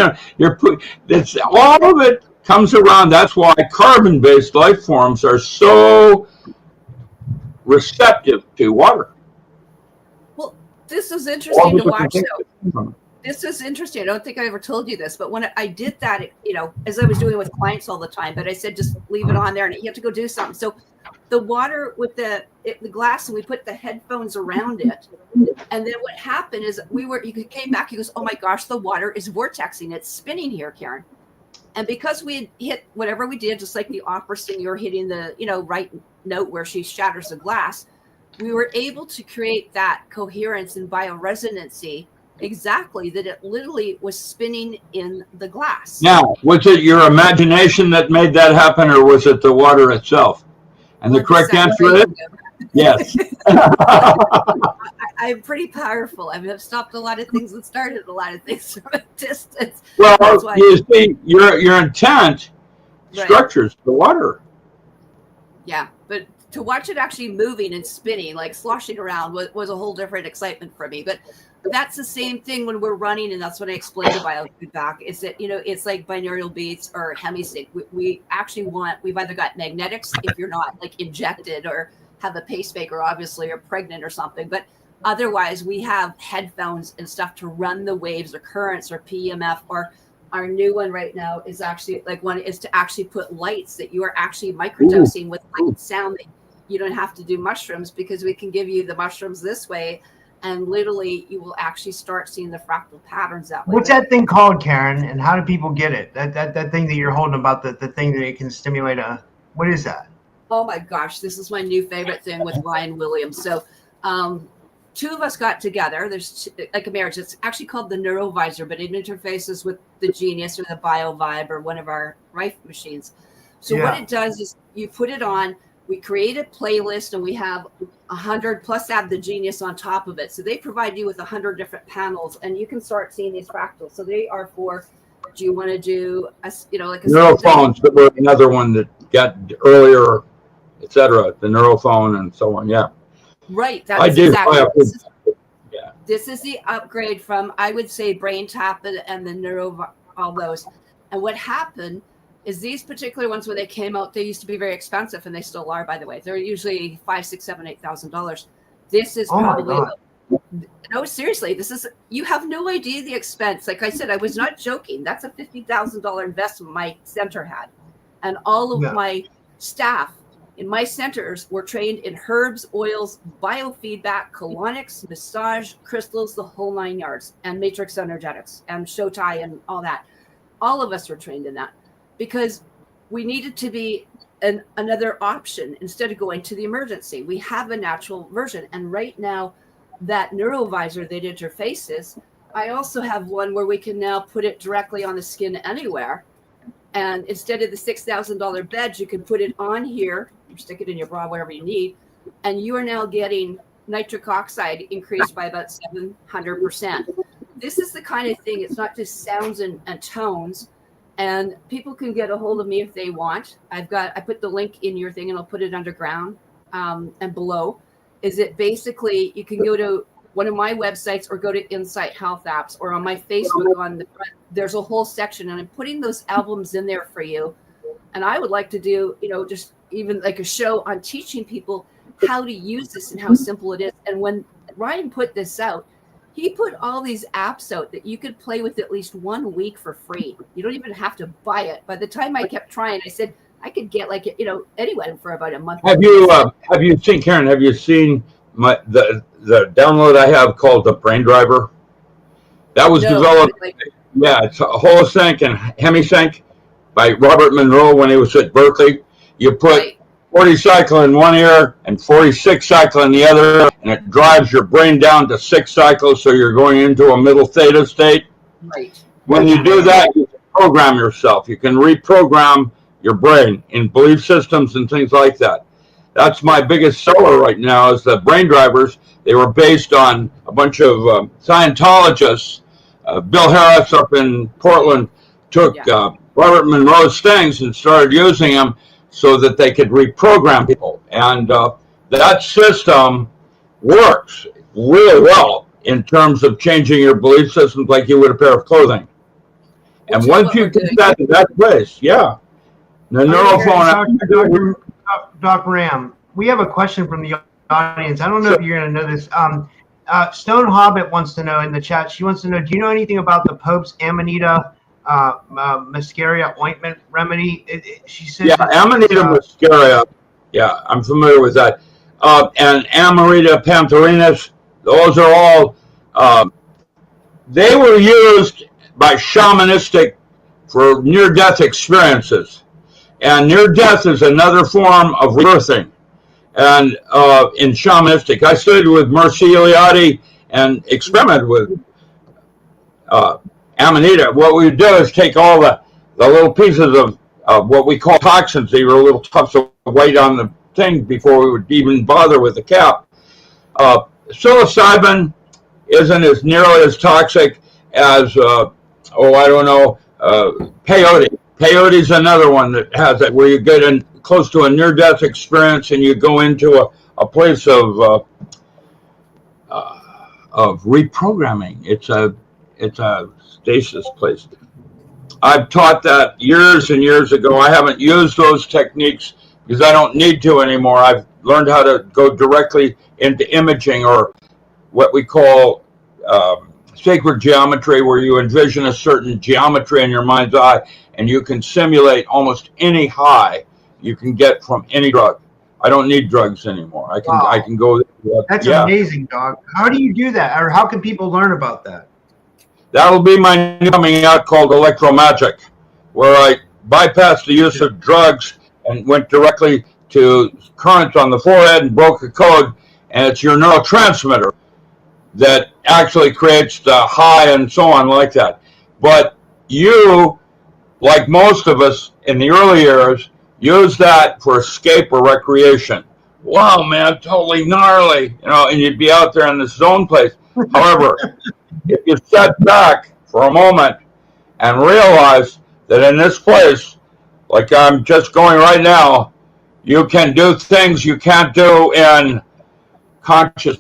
it's all of it comes around. That's why carbon-based life forms are so receptive to water. Well, this is interesting to watch, though. This is interesting. I don't think I ever told you this, but when I did that, you know, as I was doing it with clients all the time, but I said, just leave it on there and you have to go do something. So the water with the glass, and we put the headphones around it. And then what happened is you came back, he goes, oh my gosh, the water is vortexing. It's spinning here, Karen. And because we had hit whatever we did, just like the opera singer hitting the, you know, right note where she shatters the glass, we were able to create that coherence and bioresonancy exactly that it literally was spinning in the glass. Now, was it your imagination that made that happen, or was it the water itself? And the correct answer is yes. I'm pretty powerful. I mean, I've stopped a lot of things and started a lot of things from a distance. Well, you see, your intent structures the water. Yeah, but to watch it actually moving and spinning, like sloshing around, was a whole different excitement for me. But that's the same thing when we're running, and that's what I explained to biofeedback, is that, you know, it's like binaural beats or hemisync. We've either got magnetics if you're not like injected or have a pacemaker, obviously, or pregnant or something. But otherwise, we have headphones and stuff to run the waves or currents or PMF, or our new one right now is actually one is to actually put lights that you are actually microdosing with light and sound. That you don't have to do mushrooms, because we can give you the mushrooms this way, and literally you will actually start seeing the fractal patterns that way. What's that thing called, Karen? And how do people get it? That thing that you're holding about the thing that it can stimulate what is that? Oh my gosh, this is my new favorite thing with Ryan Williams. So two of us got together. There's like a marriage. It's actually called the Neurovisor, but it interfaces with the Genius or the BioVibe or one of our Rife machines. So what it does is you put it on, we create a playlist, and we have 100 plus add the Genius on top of it. So they provide you with 100 different panels, and you can start seeing these fractals. So they are for, do you want to do like a neurophones? That were another one that got earlier, etc. The neurophone and so on. Yeah. Right. That's exactly. Yeah. This is the upgrade from, I would say, Brain Tap and the Neuro, all those. And what happened is these particular ones, when they came out, they used to be very expensive, and they still are, by the way. They're usually $5,000, $6,000, $8,000. This is probably, no, seriously, this is, you have no idea the expense. Like I said, I was not joking. That's a $50,000 investment my center had. And all of my staff in my centers were trained in herbs, oils, biofeedback, colonics, massage, crystals, the whole 9 yards, and matrix energetics, and Shotai, and all that. All of us were trained in that, because we needed to be another option instead of going to the emergency. We have a natural version. And right now, that Neurovisor that interfaces, I also have one where we can now put it directly on the skin anywhere. And instead of the $6,000 beds, you can put it on here, or stick it in your bra, wherever you need. And you are now getting nitric oxide increased by about 700%. This is the kind of thing, it's not just sounds and tones. And people can get a hold of me if they want. I put the link in your thing, and I'll put it underground and below. Is it basically, you can go to one of my websites or go to Insight Health Apps, or on my Facebook on the front, there's a whole section, and I'm putting those albums in there for you. And I would like to do, just even like a show on teaching people how to use this and how simple it is. And when Ryan put this out, he put all these apps out that you could play with at least 1 week for free. You don't even have to buy it. By the time I kept trying, I said I could get anyone for about a month. Have you seen, Karen? Have you seen the download I have called the Brain Driver? That was developed. It's Holosync and Hemisync by Robert Monroe when he was at Berkeley. You put 40 cycle in one ear and 46 cycle in the other, and it drives your brain down to 6 cycles, so you're going into a middle theta state. Right. When you do that, you can program yourself. You can reprogram your brain in belief systems and things like that. That's my biggest seller right now, is the Brain Drivers. They were based on a bunch of Scientologists. Bill Harris up in Portland took Robert Monroe's things and started using them so that they could reprogram people. And that system works really well in terms of changing your belief systems like you would a pair of clothing. And once you get that in that place, the neurophone. Doc Ram, we have a question from the audience. I don't know if you're going to know this. Stone Hobbit wants to know in the chat. She wants to know, do you know anything about the Pope's Amanita muscaria ointment remedy? She says Amanita muscaria. Yeah, I'm familiar with that. And Amanita pantherinalis. Those are all. They were used by shamanistic for near-death experiences. And near-death is another form of rebirthing. And in shamanistic, I studied with Mercy Eliade and experimented with Amanita. What we would do is take all the little pieces of what we call toxins. They were little tufts of white on the thing before we would even bother with the cap. Psilocybin isn't as nearly as toxic as, peyote. Peyote is another one that has it, where you get in close to a near-death experience and you go into a place of reprogramming. It's a stasis place. I've taught that years and years ago. I haven't used those techniques because I don't need to anymore. I've learned how to go directly into imaging, or what we call sacred geometry where you envision a certain geometry in your mind's eye, and you can simulate almost any high you can get from any drug. I don't need drugs anymore. I can go. That's amazing, dog. How do you do that, or how can people learn about that? That'll be my new coming out called Electromagic, where I bypassed the use of drugs and went directly to currents on the forehead and broke a code, and it's your neurotransmitter that actually creates the high and so on like that. But you, like most of us in the early years, use that for escape or recreation. Wow, man, totally gnarly, and you'd be out there in this zone place. However, if you step back for a moment and realize that in this place, like I'm just going right now, you can do things you can't do in conscious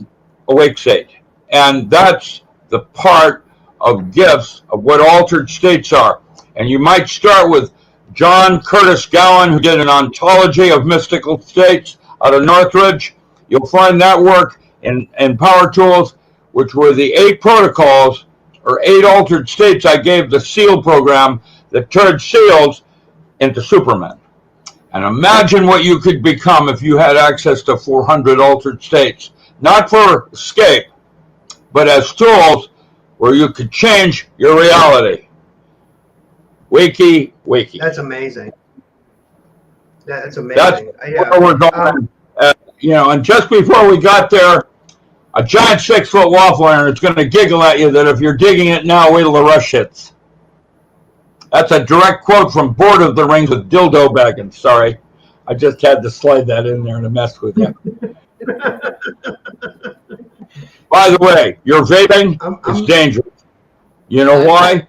awake state. And that's the part of gifts of what altered states are. And you might start with John Curtis Gowan, who did an ontology of mystical states out of Northridge. You'll find that work in Power Tools, which were the 8 protocols or 8 altered states I gave the SEAL program that turned SEALs into Supermen. And imagine what you could become if you had access to 400 altered states, not for escape, but as tools where you could change your reality. Wakey. That's amazing. That's amazing. That's where we're going. And just before we got there, a giant 6-foot waffle iron is going to giggle at you that if you're digging it now, wait till the rush hits. That's a direct quote from Board of the Rings with Dildo Baggins. Sorry. I just had to slide that in there to mess with you. By the way, your vaping is dangerous. You know why?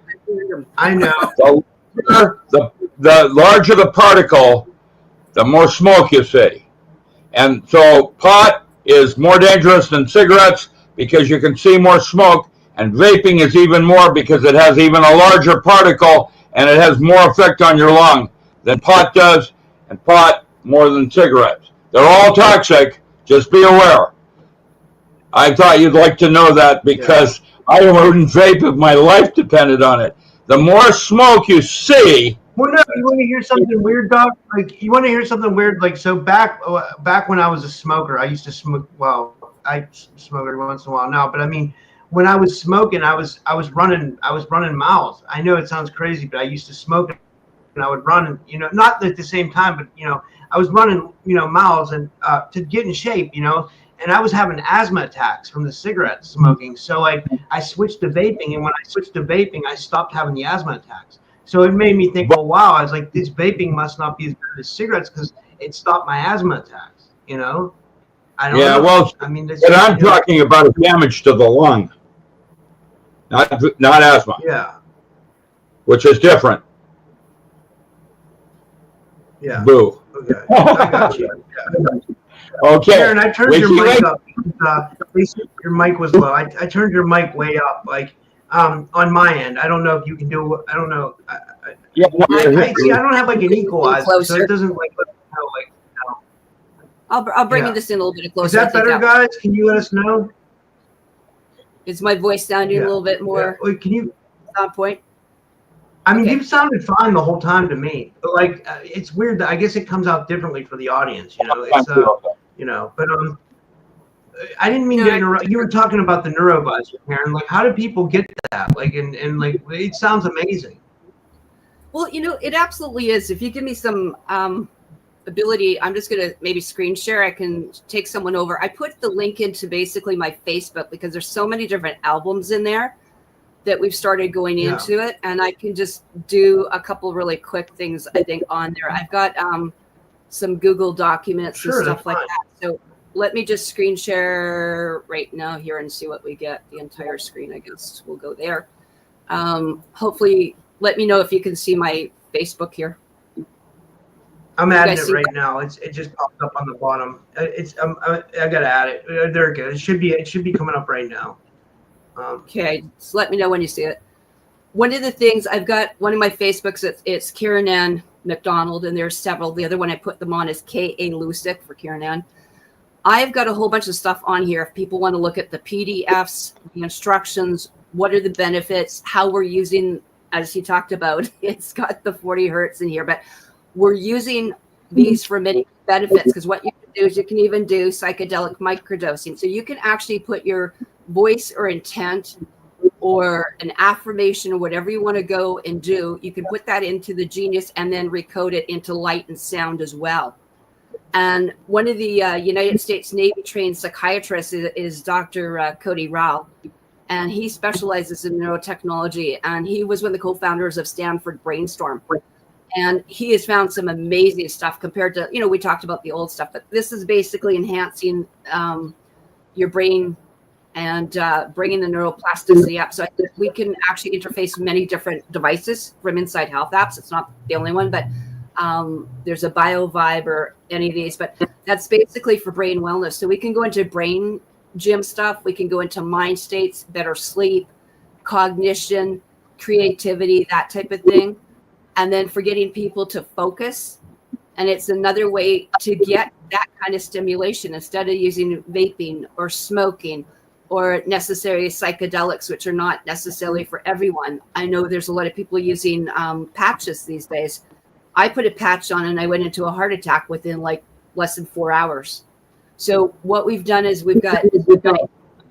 I know. The larger the particle, the more smoke you see. And so pot is more dangerous than cigarettes because you can see more smoke, and vaping is even more because it has even a larger particle and it has more effect on your lung than pot does, and pot more than cigarettes. They're all toxic, just be aware. I thought you'd like to know that because I wouldn't vape if my life depended on it. The more smoke you see. Well, no, you want to hear something weird, Doc? Like, you want to hear something weird? Like, so back when I was a smoker, I used to smoke. Well, I smoke every once in a while now, but I mean, when I was smoking, I was running miles. I know it sounds crazy, but I used to smoke, and I would run, and not at the same time, but I was running, miles and to get in shape, and I was having asthma attacks from the cigarette smoking. So I switched to vaping, and when I switched to vaping, I stopped having the asthma attacks. So it made me think, well, wow, I was like, this vaping must not be as bad as cigarettes because it stopped my asthma attacks, I don't know. Well, I mean, what I'm talking about is damage to the lung, not asthma. Yeah. Which is different. Yeah. Boo. Okay. I got you. Yeah. Okay. Karen, I turned your mic up. Your mic was low. I turned your mic way up, on my end. I don't know if you can do. I don't know. I don't have like an equalizer, so it doesn't I'll bring this in a little bit closer. Is that better, guys? Can you let us know? Is my voice sounding a little bit more? Yeah. Wait, can you on point? I mean, you've sounded fine the whole time to me, but it's weird that I guess it comes out differently for the audience. It's but I didn't mean to interrupt. You were talking about the neurovisor, Karen. Like, how do people get that? It sounds amazing. Well, it absolutely is. If you give me some ability, I'm just going to maybe screen share. I can take someone over. I put the link into basically my Facebook because there's so many different albums in there that we've started going into it. And I can just do a couple really quick things, I think, on there. I've got some Google documents and stuff like that. So let me just screen share right now here and see what we get. The entire screen, I guess we'll go there. Hopefully, let me know if you can see my Facebook here. I'm adding it right now. It just popped up on the bottom. I gotta add it. There it goes. It should be coming up right now. Okay, so let me know when you see it. One of the things I've got, one of my Facebooks, it's Karen Ann Macdonald, and there's several. The other one I put them on is Ann Lucyk for Karen Ann. I've got a whole bunch of stuff on here if people want to look at the PDFs, the instructions, what are the benefits, how we're using, as he talked about, it's got the 40 hertz in here, but we're using these for many benefits, because what you can do is you can even do psychedelic microdosing. So you can actually put your voice or intent or an affirmation or whatever you want to go and do, you can put that into the Genius and then recode it into light and sound as well. And one of the United States Navy trained psychiatrists is Dr. Cody Rao, and he specializes in neurotechnology, and he was one of the co-founders of Stanford Brainstorm. And he has found some amazing stuff compared to, we talked about the old stuff, but this is basically enhancing your brain and bringing the neuroplasticity up. So I think we can actually interface many different devices from Inside Health apps. It's not the only one, but there's a BioVibe or any of these, but that's basically for brain wellness. So we can go into brain gym stuff. We can go into mind states, better sleep, cognition, creativity, that type of thing. And then for getting people to focus. And it's another way to get that kind of stimulation instead of using vaping or smoking or necessary psychedelics, which are not necessarily for everyone. I know there's a lot of people using patches these days. I put a patch on and I went into a heart attack within like less than 4 hours. So what we've done is we've got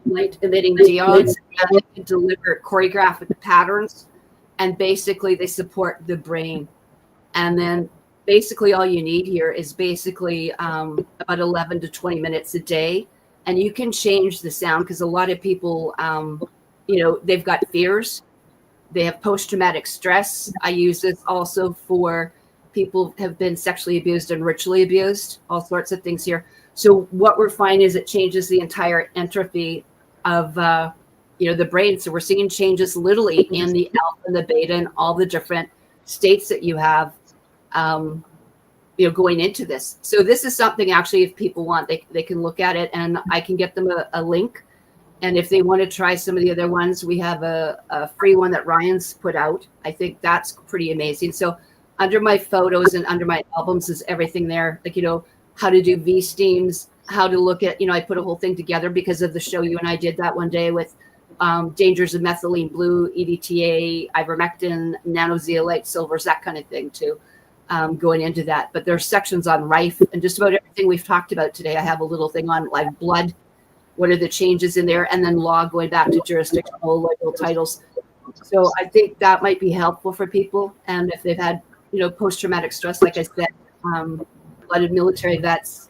light emitting diodes, and they can deliver choreographic patterns, and basically they support the brain. And then basically all you need here is basically about 11 to 20 minutes a day. And you can change the sound, because a lot of people, they've got fears. They have post-traumatic stress. I use this also for people who have been sexually abused and ritually abused, all sorts of things here. So what we're finding is it changes the entire entropy of, the brain. So we're seeing changes literally in the alpha and the beta and all the different states that you have, going into this. So this is something actually, if people want, they can look at it, and I can get them a link. And if they want to try some of the other ones, we have a free one that Ryan's put out. I think that's pretty amazing. So under my photos and under my albums is everything there, like, how to do V-steams, how to look at, I put a whole thing together because of the show you and I did that one day with dangers of methylene blue, EDTA, ivermectin, nanozeolite, silvers, that kind of thing too, going into that. But there's sections on rife and just about everything we've talked about today. I have a little thing on live blood. What are the changes in there? And then law, going back to jurisdictional legal titles. So I think that might be helpful for people. And if they've had, post-traumatic stress, like I said, a lot of military vets,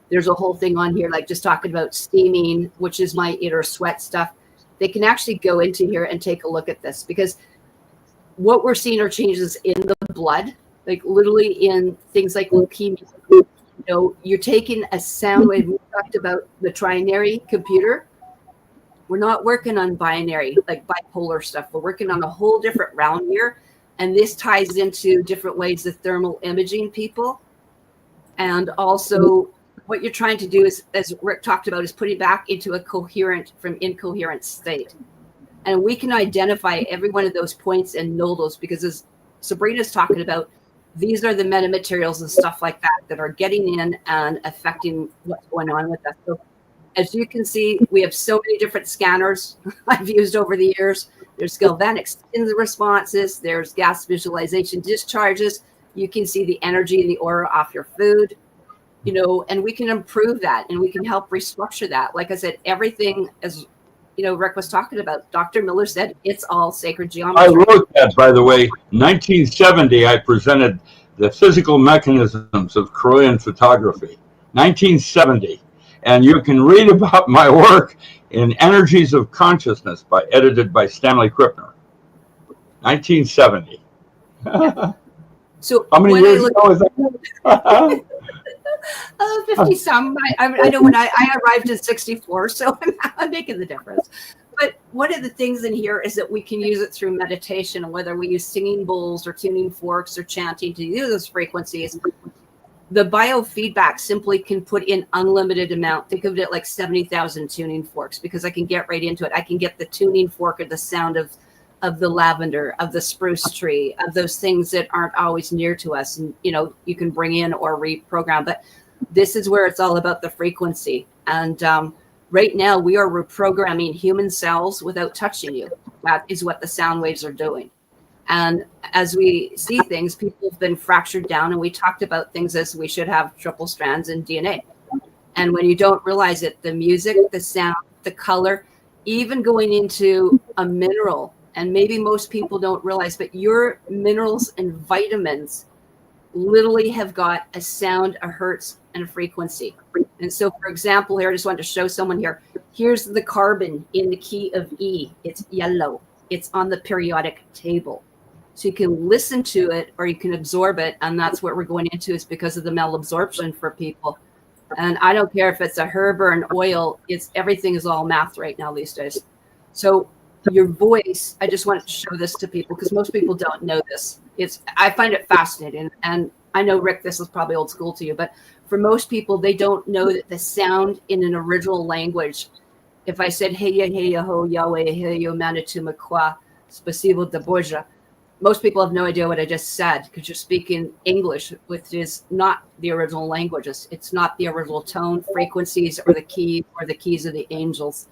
there's a whole thing on here, like just talking about steaming, which is my inner sweat stuff. They can actually go into here and take a look at this, because what we're seeing are changes in the blood, like literally in things like leukemia. You're taking a sound wave. We talked about the trinary computer. We're not working on binary, like bipolar stuff. We're working on a whole different realm here. And this ties into different ways of thermal imaging people. And also what you're trying to do is, as Rick talked about, is putting back into a coherent from incoherent state. And we can identify every one of those points and know those, because as Sabrina's talking about, these are the metamaterials and stuff like that are getting in and affecting what's going on with us. So as you can see, we have so many different scanners I've used over the years. There's galvanic skin responses. There's gas visualization discharges. You can see the energy and the aura off your food, and we can improve that, and we can help restructure that. Like I said, everything, as Rick was talking about, Dr. Miller said, it's all sacred geometry. I wrote that, by the way. 1970, I presented the physical mechanisms of Korean photography. 1970. And you can read about my work in Energies of Consciousness, edited by Stanley Krippner. 1970. Yeah. So how many years ago is that? 50 some. I know when I arrived in 64, so I'm making the difference. But one of the things in here is that we can use it through meditation, and whether we use singing bowls or tuning forks or chanting to use those frequencies. The biofeedback simply can put in unlimited amount. Think of it like 70,000 tuning forks, because I can get right into it. I can get the tuning fork or the sound of the lavender, of the spruce tree, of those things that aren't always near to us. And, you can bring in or reprogram. But this is where it's all about the frequency. And right now we are reprogramming human cells without touching you. That is what the sound waves are doing. And as we see things, people have been fractured down, and we talked about things as we should have triple strands in DNA. And when you don't realize it, the music, the sound, the color, even going into a mineral, and maybe most people don't realize, but your minerals and vitamins literally have got a sound, a hertz, and a frequency. And so, for example, here, I just wanted to show someone here. Here's the carbon in the key of E. It's yellow. It's on the periodic table. So you can listen to it or you can absorb it. And that's what we're going into, is because of the malabsorption for people. And I don't care if it's a herb or an oil, everything is all math right now these days. So your voice, I just wanted to show this to people because most people don't know this. I find it fascinating. And I know, Rick, this is probably old school to you, but for most people, they don't know that the sound in an original language, if I said, hey, ho, Yahweh, hey, yo, manitou, makwa, spasibo de boja, most people have no idea what I just said because you're speaking English, which is not the original languages. It's not the original tone, frequencies, or the keys of the angels.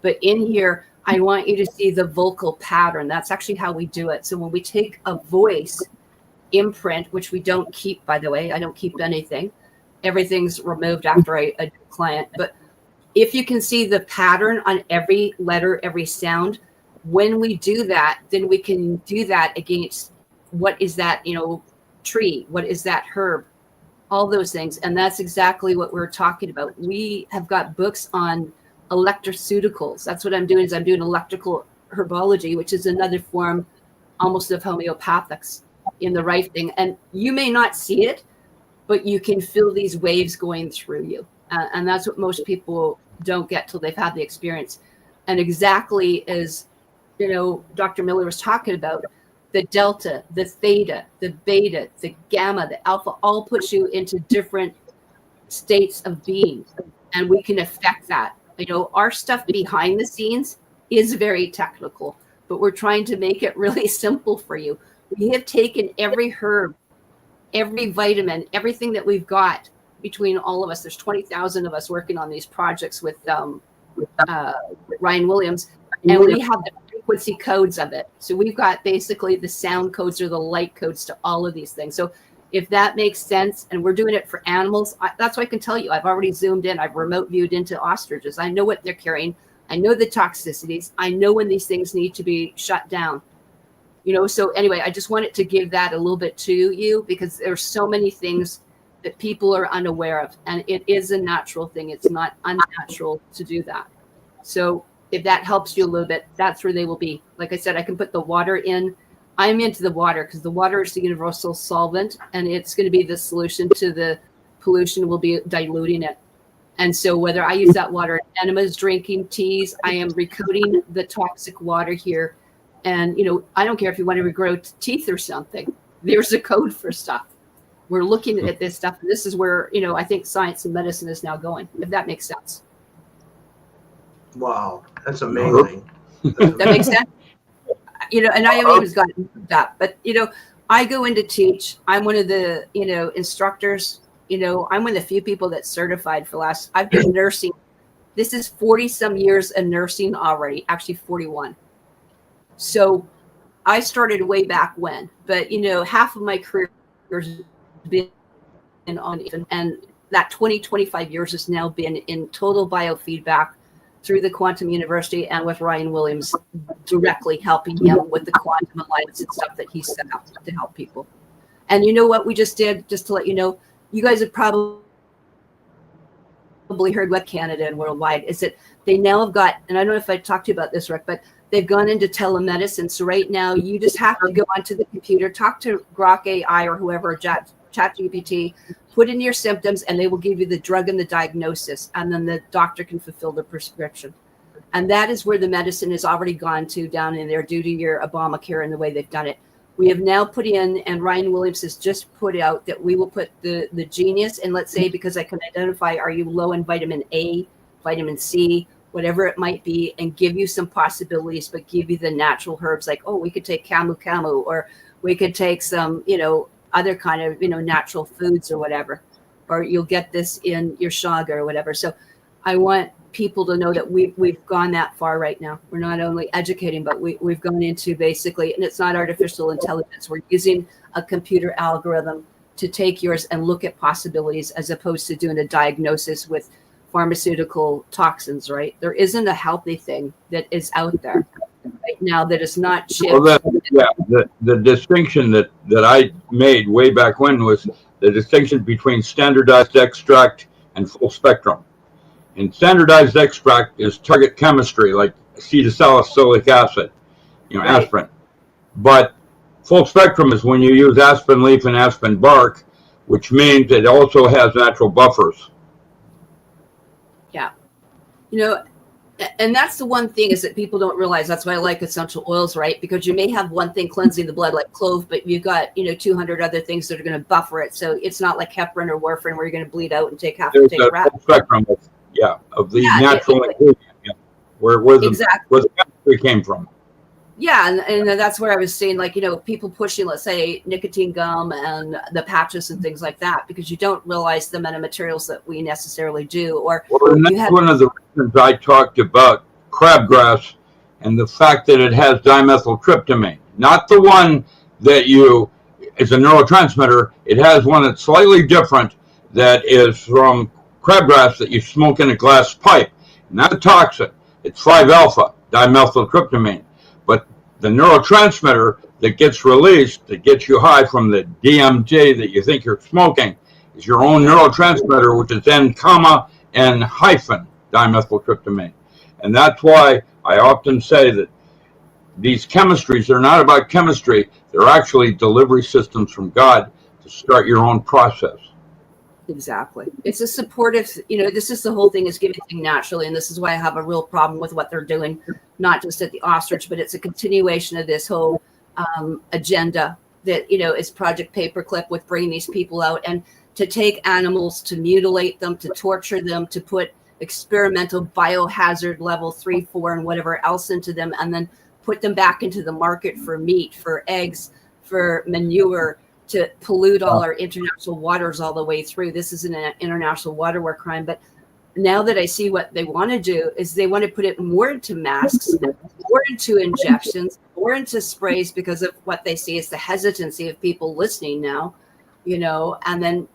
But in here, I want you to see the vocal pattern. That's actually how we do it. So when we take a voice imprint, which we don't keep, by the way, I don't keep anything. Everything's removed after a client. But if you can see the pattern on every letter, every sound, when we do that, then we can do that against what is that, tree, what is that herb, all those things. And that's exactly what we're talking about. We have got books on electroceuticals. That's what I'm doing, is I'm doing electrical herbology, which is another form almost of homeopathics in the right thing. And you may not see it, but you can feel these waves going through you. And that's what most people don't get till they've had the experience. And exactly as Dr. Miller was talking about, the delta, the theta, the beta, the gamma, the alpha, all puts you into different states of being. And we can affect that. Our stuff behind the scenes is very technical, but we're trying to make it really simple for you. We have taken every herb, every vitamin, everything that we've got between all of us. There's 20,000 of us working on these projects with Ryan Williams, and we have the frequency codes of it. So we've got basically the sound codes or the light codes to all of these things. So if that makes sense, and we're doing it for animals, that's what I can tell you. I've already zoomed in. I've remote viewed into ostriches. I know what they're carrying. I know the toxicities. I know when these things need to be shut down. So anyway, I just wanted to give that a little bit to you because there's so many things that people are unaware of, and it is a natural thing. It's not unnatural to do that. So if that helps you a little bit, that's where they will be. Like I said, I can put the water in. I'm into the water because the water is the universal solvent, and it's going to be the solution to the pollution. We'll be diluting it. And so whether I use that water in enemas, drinking, teas, I am recoding the toxic water here. And, I don't care if you want to regrow teeth or something. There's a code for stuff. We're looking at this stuff. And this is where, I think science and medicine is now going, if that makes sense. Wow, that's amazing. That makes sense. And I haven't even gotten that, but I go in to teach. I'm one of the instructors. I'm one of the few people that's certified for I've been nursing. This is 40 some years of nursing already, actually 41. So I started way back when, but half of my career has been on, and that 25 years has now been in total biofeedback through the Quantum University and with Ryan Williams, directly helping him with the quantum alliance and stuff that he set up to help people. And you know what we just did, just to let you know, you guys have probably heard what Canada and worldwide is that they now have got, and I don't know if I talked to you about this, Rick, but they've gone into telemedicine. So right now you just have to go onto the computer, talk to Grok AI or whoever, ChatGPT, put in your symptoms, and they will give you the drug and the diagnosis, and then the doctor can fulfill the prescription. And that is where the medicine has already gone to down in there due to your Obamacare and the way they've done it. We have now put in, and Ryan Williams has just put out that we will put the genius, and let's say, because I can identify, are you low in vitamin A, vitamin C, whatever it might be, and give you some possibilities, but give you the natural herbs like, we could take camu, or we could take some, other kind of, natural foods or whatever, or you'll get this in your shaga or whatever. So I want people to know that we've gone that far right now. We're not only educating, but we've gone into basically, and it's not artificial intelligence. We're using a computer algorithm to take yours and look at possibilities as opposed to doing a diagnosis with pharmaceutical toxins, right? There isn't a healthy thing that is out there right now that is not chipped. Well, the distinction that I made way back when was the distinction between standardized extract and full spectrum. And standardized extract is target chemistry, like acetylsalicylic acid, right. Aspirin. But full spectrum is when you use aspen leaf and aspen bark, which means it also has natural buffers. Yeah. And that's the one thing is that people don't realize. That's why I like essential oils, right? Because you may have one thing cleansing the blood like clove, but you've got, 200 other things that are going to buffer it. So it's not like heparin or warfarin where you're going to bleed out and take half and take a wrap. Full spectrum of the natural ingredients, where the chemistry came from. Yeah, and that's where I was saying, people pushing, let's say, nicotine gum and the patches and things like that, because you don't realize the metamaterials that we necessarily do. Or that's one of the reasons I talked about crabgrass and the fact that it has dimethyltryptamine. Not the one that is a neurotransmitter. It has one that's slightly different that is from crabgrass that you smoke in a glass pipe. Not a toxin. It's 5-alpha dimethyltryptamine. But the neurotransmitter that gets released, that gets you high from the DMT that you think you're smoking, is your own neurotransmitter, which is N, and hyphen dimethyltryptamine. And that's why I often say that these chemistries are not about chemistry. They're actually delivery systems from God to start your own process. Exactly. It's a supportive, this is the whole thing is giving things naturally. And this is why I have a real problem with what they're doing, not just at the ostrich, but it's a continuation of this whole agenda that, is Project Paperclip with bringing these people out and to take animals, to mutilate them, to torture them, to put experimental biohazard level 3, 4, and whatever else into them, and then put them back into the market for meat, for eggs, for manure, to pollute all our international waters all the way through. This is an international water war crime. But now that I see what they want to do is they want to put it more into masks, more into injections, more into sprays because of what they see is the hesitancy of people listening now, and then,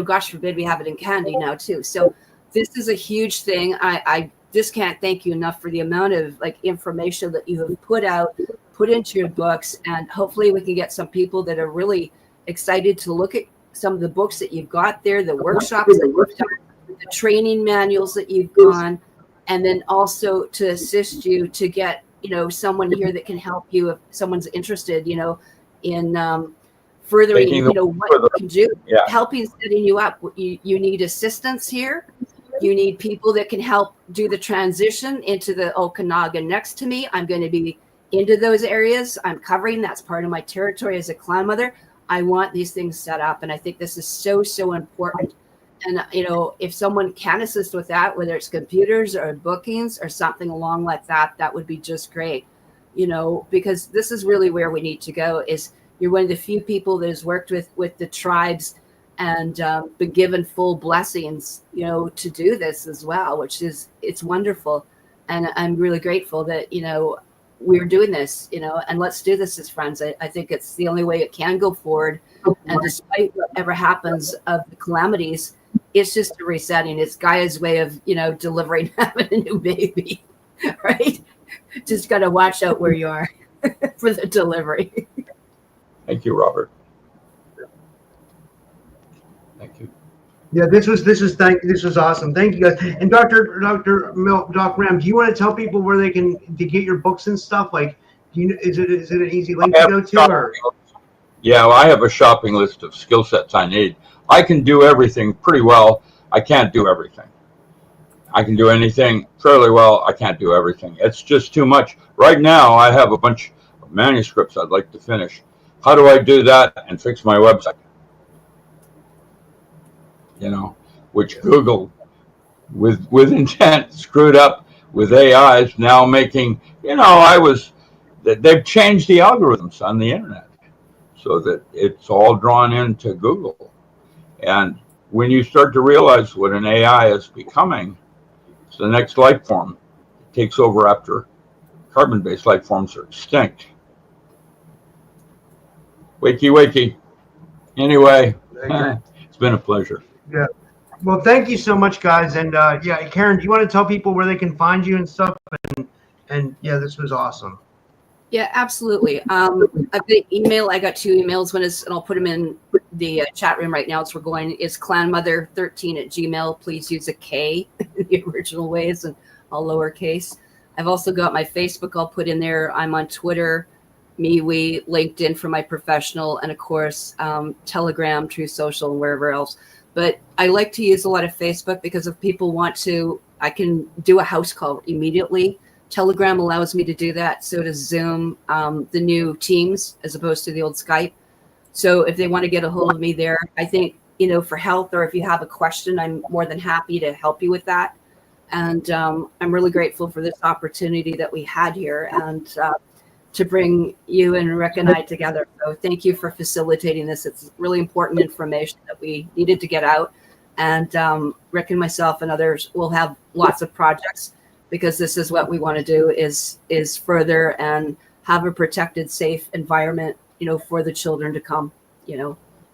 gosh forbid we have it in candy now too. So this is a huge thing. I just can't thank you enough for the amount of information that you have put into your books. And hopefully we can get some people that are really excited to look at some of the books that you've got there, the workshops that you've done, the training manuals that you've gone, and then also to assist you to get, someone here that can help you if someone's interested, in furthering, what you can do, helping, setting you up. You need assistance here. You need people that can help do the transition into the Okanagan next to me. I'm going to be into those areas. I'm covering. That's part of my territory as a clan mother. I want these things set up. And I think this is so, so important. And, if someone can assist with that, whether it's computers or bookings or something along like that, that would be just great, because this is really where we need to go. Is you're one of the few people that has worked with the tribes and been given full blessings, to do this as well, it's wonderful. And I'm really grateful that, we're doing this, and let's do this as friends. I think it's the only way it can go forward. And despite whatever happens of the calamities, it's just a resetting. It's Gaia's way of, delivering, having a new baby, right? Just got to watch out where you are for the delivery. Thank you, Robert. Thank you. Yeah, this was awesome. Thank you guys. And Doc Ram, do you want to tell people where they can get your books and stuff? Is it an easy link to go to? Or? Yeah, well, I have a shopping list of skill sets I need. I can do everything pretty well. I can't do everything. I can do anything fairly well. I can't do everything. It's just too much. Right now, I have a bunch of manuscripts I'd like to finish. How do I do that and fix my website? Which Google, with intent, screwed up with AIs now making, they've changed the algorithms on the internet so that it's all drawn into Google. And when you start to realize what an AI is becoming, It's the next life form. It takes over after carbon-based life forms are extinct. Wakey, wakey. Anyway, it's been a pleasure. Yeah. Well, thank you so much, guys. And yeah, Karen, do you want to tell people where they can find you and stuff? And yeah, this was awesome. Yeah, absolutely. I've got an email. I got 2 emails. One is, and I'll put them in the chat room right now as we're going, is clanmother13@gmail. Please use a K in the original ways and all lowercase. I've also got my Facebook I'll put in there. I'm on Twitter, MeWe, LinkedIn for my professional, and of course, Telegram, True Social, and wherever else. But I like to use a lot of Facebook because if people want to, I can do a house call immediately. Telegram allows me to do that. So does Zoom, the new Teams, as opposed to the old Skype. So if they want to get a hold of me there, I think, for health, or if you have a question, I'm more than happy to help you with that. And I'm really grateful for this opportunity that we had here and to bring you and Rick and I together. So thank you for facilitating this. It's really important information that we needed to get out. And Rick and myself and others will have lots of projects, because this is what we want to do is further and have a protected, safe environment, for the children to come.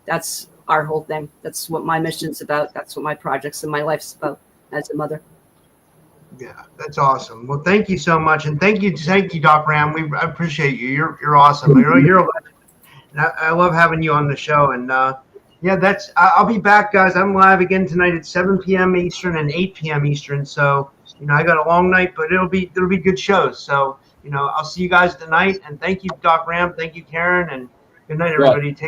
That's our whole thing. That's what my mission's about. That's what my projects and my life's about as a mother. Yeah, that's awesome. Well, thank you so much, and thank you, Doc Ram. I appreciate you. You're awesome. You're a legend. And I love having you on the show. And yeah, I'll be back, guys. I'm live again tonight at 7 p.m. Eastern and 8 p.m. Eastern. So I got a long night, but it'll be good shows. So I'll see you guys tonight. And thank you, Doc Ram. Thank you, Karen. And good night, everybody. Take